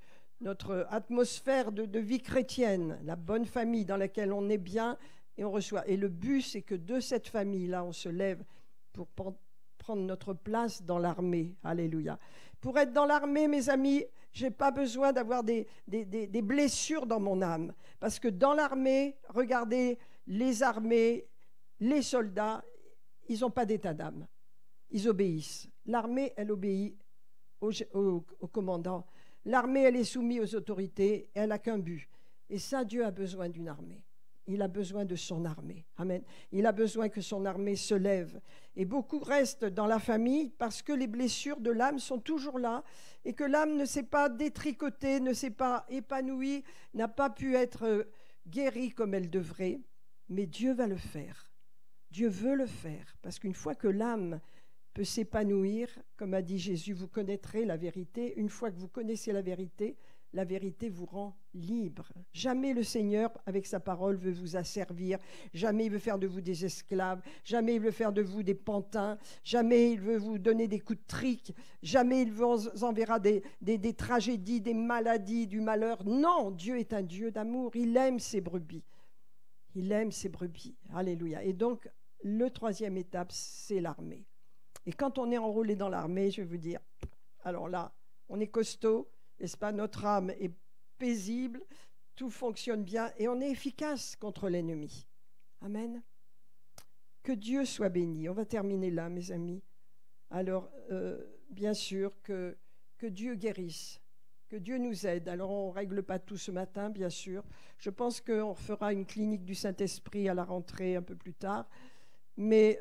atmosphère de vie chrétienne, la bonne famille dans laquelle on est bien et on reçoit. Et le but, c'est que de cette famille-là, on se lève pour prendre notre place dans l'armée. Alléluia. Pour être dans l'armée, mes amis, je n'ai pas besoin d'avoir des blessures dans mon âme. Parce que dans l'armée, regardez, les armées, les soldats, ils n'ont pas d'état d'âme. ils obéissent. L'armée, elle obéit au commandant. L'armée, elle est soumise aux autorités, elle n'a qu'un but. Et ça, Dieu a besoin d'une armée. Il a besoin de son armée. Amen. Il a besoin que son armée se lève. Et beaucoup restent dans la famille parce que les blessures de l'âme sont toujours là et que l'âme ne s'est pas détricotée, ne s'est pas épanouie, n'a pas pu être guérie comme elle devrait. Mais Dieu va le faire. Dieu veut le faire parce qu'une fois que l'âme peut s'épanouir, comme a dit Jésus, vous connaîtrez la vérité. Une fois que vous connaissez la vérité vous rend libre. Jamais le Seigneur, avec sa parole, veut vous asservir. Jamais il veut faire de vous des esclaves. Jamais il veut faire de vous des pantins. Jamais il veut vous donner des coups de trique. Jamais il vous enverra des tragédies, des maladies, du malheur. Non, Dieu est un Dieu d'amour. Il aime ses brebis. Il aime ses brebis. Alléluia. Et donc, le troisième étape, c'est l'armée. Et quand on est enrôlé dans l'armée, je vais vous dire, alors là, on est costaud, n'est-ce pas? Notre âme est paisible, tout fonctionne bien et on est efficace contre l'ennemi. Amen. Que Dieu soit béni. On va terminer là, mes amis. Alors, bien sûr, que Dieu guérisse, que Dieu nous aide. Alors, on ne règle pas tout ce matin, bien sûr. Je pense qu'on fera une clinique du Saint-Esprit à la rentrée un peu plus tard. Mais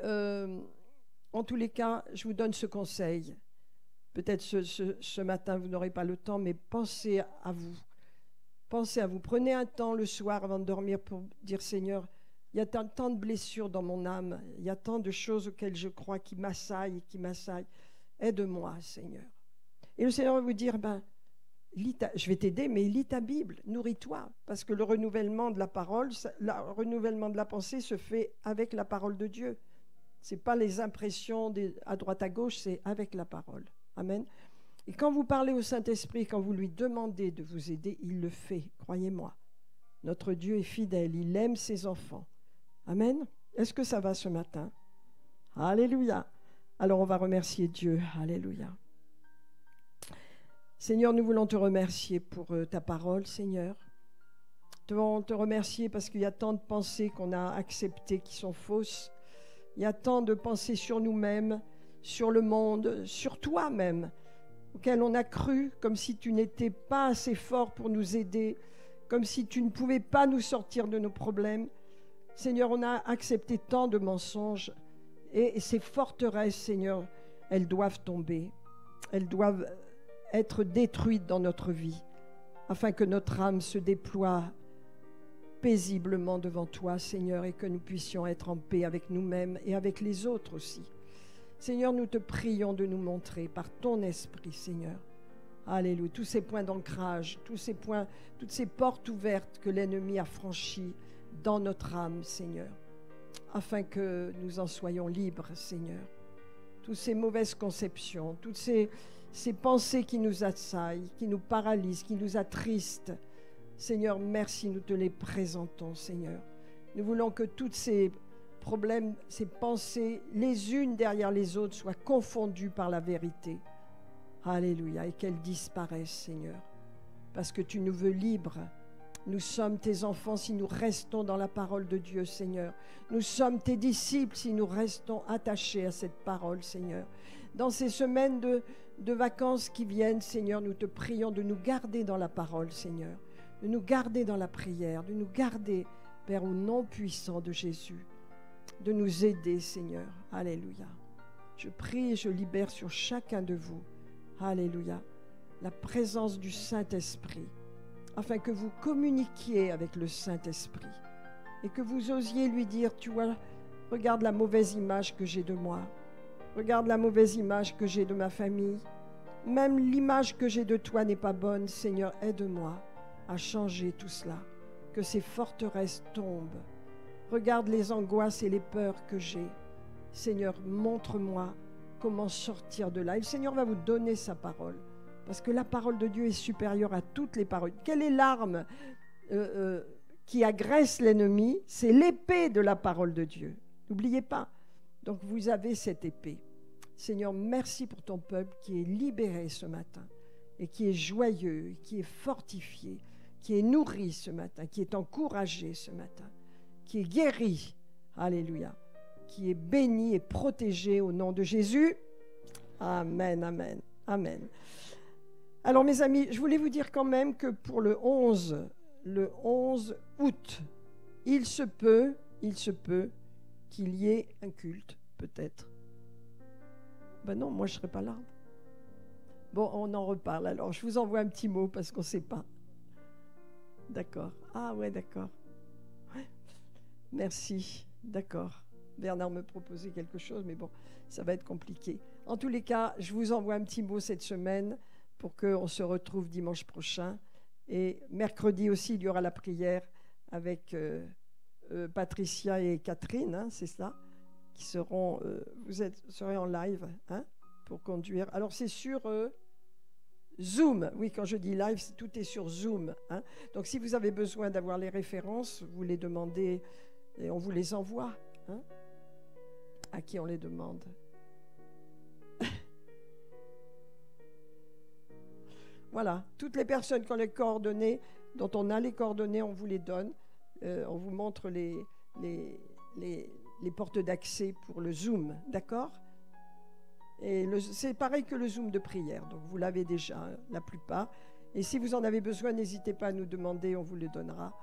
en tous les cas, je vous donne ce conseil. Peut-être ce matin, vous n'aurez pas le temps, mais pensez à vous. Pensez à vous. Prenez un temps le soir avant de dormir pour dire, Seigneur, il y a tant de blessures dans mon âme. Il y a tant de choses auxquelles je crois qui m'assaillent. Aide-moi, Seigneur. Et le Seigneur va vous dire, je vais t'aider, mais lis ta Bible, nourris-toi. Parce que le renouvellement de la parole, le renouvellement de la pensée se fait avec la parole de Dieu. Ce n'est pas les impressions à droite à gauche, c'est avec la parole. Amen. Et quand vous parlez au Saint-Esprit, quand vous lui demandez de vous aider, il le fait, croyez-moi. Notre Dieu est fidèle, il aime ses enfants. Amen. Est-ce que ça va ce matin? Alléluia. Alors on va remercier Dieu. Alléluia. Seigneur, nous voulons te remercier pour ta parole, Seigneur. Nous voulons te remercier parce qu'il y a tant de pensées qu'on a acceptées qui sont fausses. Il y a tant de pensées sur nous-mêmes, sur le monde, sur toi-même, auxquelles on a cru, comme si tu n'étais pas assez fort pour nous aider, comme si tu ne pouvais pas nous sortir de nos problèmes. Seigneur, on a accepté tant de mensonges et ces forteresses, Seigneur, elles doivent tomber. Elles doivent être détruites dans notre vie, afin que notre âme se déploie paisiblement devant toi, Seigneur, et que nous puissions être en paix avec nous-mêmes et avec les autres aussi. Seigneur, nous te prions de nous montrer par ton esprit, Seigneur. Alléluia. Tous ces points d'ancrage, tous ces points, toutes ces portes ouvertes que l'ennemi a franchies dans notre âme, Seigneur, afin que nous en soyons libres, Seigneur. Toutes ces mauvaises conceptions, toutes ces pensées qui nous assaillent, qui nous paralysent, qui nous attristent, Seigneur, merci, nous te les présentons, Seigneur. Nous voulons que toutes ces problèmes, ces pensées, les unes derrière les autres, soient confondues par la vérité. Alléluia, et qu'elles disparaissent, Seigneur, parce que tu nous veux libres. Nous sommes tes enfants si nous restons dans la parole de Dieu, Seigneur. Nous sommes tes disciples si nous restons attachés à cette parole, Seigneur. Dans ces semaines de vacances qui viennent, Seigneur, nous te prions de nous garder dans la parole, Seigneur, de nous garder dans la prière, de nous garder, Père, au nom puissant de Jésus, de nous aider, Seigneur. Alléluia. Je prie et je libère sur chacun de vous, alléluia, la présence du Saint-Esprit, afin que vous communiquiez avec le Saint-Esprit et que vous osiez lui dire, tu vois, regarde la mauvaise image que j'ai de moi, regarde la mauvaise image que j'ai de ma famille, même l'image que j'ai de toi n'est pas bonne, Seigneur, aide-moi à changer tout cela, que ces forteresses tombent. Regarde les angoisses et les peurs que j'ai. Seigneur, montre-moi comment sortir de là. Et le Seigneur va vous donner sa parole, parce que la parole de Dieu est supérieure à toutes les paroles. Quelle est l'arme qui agresse l'ennemi? C'est l'épée de la parole de Dieu. N'oubliez pas. Donc vous avez cette épée. Seigneur, merci pour ton peuple qui est libéré ce matin et qui est joyeux, qui est fortifié, qui est nourri ce matin, qui est encouragé ce matin, qui est guéri, alléluia, qui est béni et protégé au nom de Jésus. Amen, amen, amen. Alors mes amis, je voulais vous dire quand même que pour le 11 août, il se peut qu'il y ait un culte, peut-être. Ben non, moi je ne serai pas là. Bon, on en reparle alors. Je vous envoie un petit mot parce qu'on ne sait pas. D'accord. Ah ouais, d'accord. Ouais. Merci. D'accord. Bernard me proposait quelque chose, mais bon, ça va être compliqué. En tous les cas, je vous envoie un petit mot cette semaine pour qu'on se retrouve dimanche prochain. Et mercredi aussi, il y aura la prière avec Patricia et Catherine, hein, c'est ça, qui seront, serez en live, hein, pour conduire. Alors c'est sur Zoom. Oui, quand je dis live, tout est sur Zoom, hein. Donc si vous avez besoin d'avoir les références, vous les demandez et on vous les envoie, hein. À qui on les demande? Voilà, toutes les personnes qui ont les coordonnées, dont on a les coordonnées, on vous les donne. On vous montre les portes d'accès pour le Zoom, d'accord? Et c'est pareil que le Zoom de prière, donc vous l'avez déjà, la plupart. Et si vous en avez besoin, n'hésitez pas à nous demander, on vous le donnera.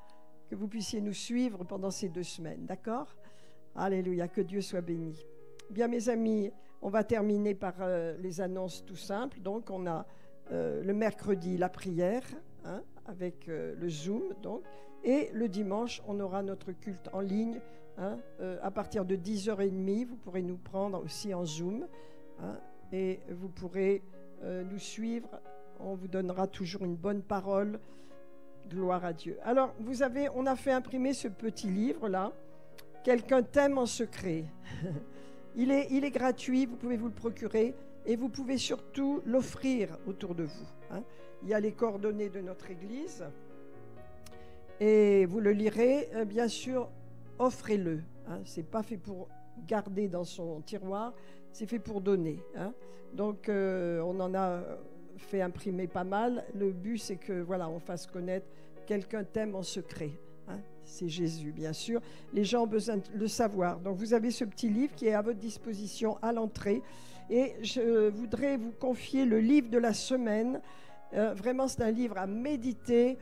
Que vous puissiez nous suivre pendant ces 2 semaines, d'accord? Alléluia, que Dieu soit béni. Bien mes amis, on va terminer par les annonces tout simples. Donc on a le mercredi la prière, hein, avec le Zoom, donc. Et le dimanche, on aura notre culte en ligne, hein, à partir de 10h30. Vous pourrez nous prendre aussi en Zoom, hein, et vous pourrez nous suivre. On vous donnera toujours une bonne parole. Gloire à Dieu. Alors, on a fait imprimer ce petit livre-là. Quelqu'un t'aime en secret. Il est gratuit, vous pouvez vous le procurer et vous pouvez surtout l'offrir autour de vous, hein. Il y a les coordonnées de notre église et vous le lirez. Bien sûr, offrez-le, hein. C'est pas fait pour garder dans son tiroir, c'est fait pour donner, hein. Donc, on en a fait imprimer pas mal. Le but, c'est que voilà, on fasse connaître quelqu'un t'aime en secret, hein. C'est Jésus, bien sûr. Les gens ont besoin de le savoir. Donc, vous avez ce petit livre qui est à votre disposition à l'entrée. Et je voudrais vous confier le livre de la semaine. Vraiment, c'est un livre à méditer.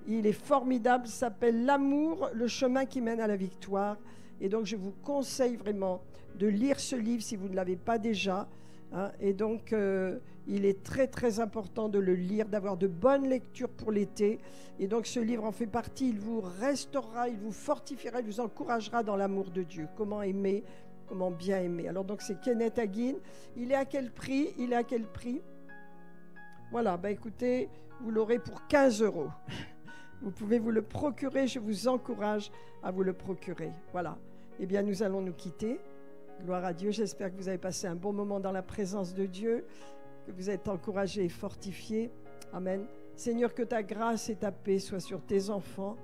Il est formidable. Il s'appelle « L'amour, le chemin qui mène à la victoire ». Et donc, je vous conseille vraiment de lire ce livre si vous ne l'avez pas déjà, hein. Et donc, il est très, très important de le lire, d'avoir de bonnes lectures pour l'été. Et donc, ce livre en fait partie. Il vous restaurera, il vous fortifiera, il vous encouragera dans l'amour de Dieu. Comment aimer, comment bien aimer. Alors, donc, c'est Kenneth Hagin. Il est à quel prix? Voilà, écoutez, vous l'aurez pour 15 €. Vous pouvez vous le procurer. Je vous encourage à vous le procurer. Voilà. Eh bien, nous allons nous quitter. Gloire à Dieu. J'espère que vous avez passé un bon moment dans la présence de Dieu, que vous êtes encouragés et fortifiés. Amen. Seigneur, que ta grâce et ta paix soient sur tes enfants.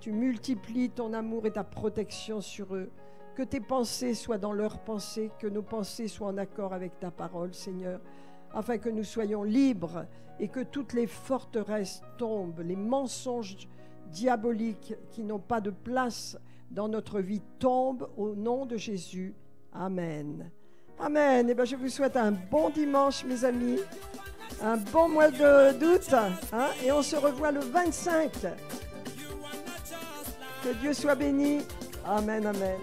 Tu multiplies ton amour et ta protection sur eux. Que tes pensées soient dans leurs pensées, que nos pensées soient en accord avec ta parole, Seigneur, afin que nous soyons libres et que toutes les forteresses tombent, les mensonges diaboliques qui n'ont pas de place dans notre vie tombent au nom de Jésus. Amen. Amen. Eh bien, je vous souhaite un bon dimanche, mes amis. Un bon mois d'août. Hein, et on se revoit le 25. Que Dieu soit béni. Amen, amen.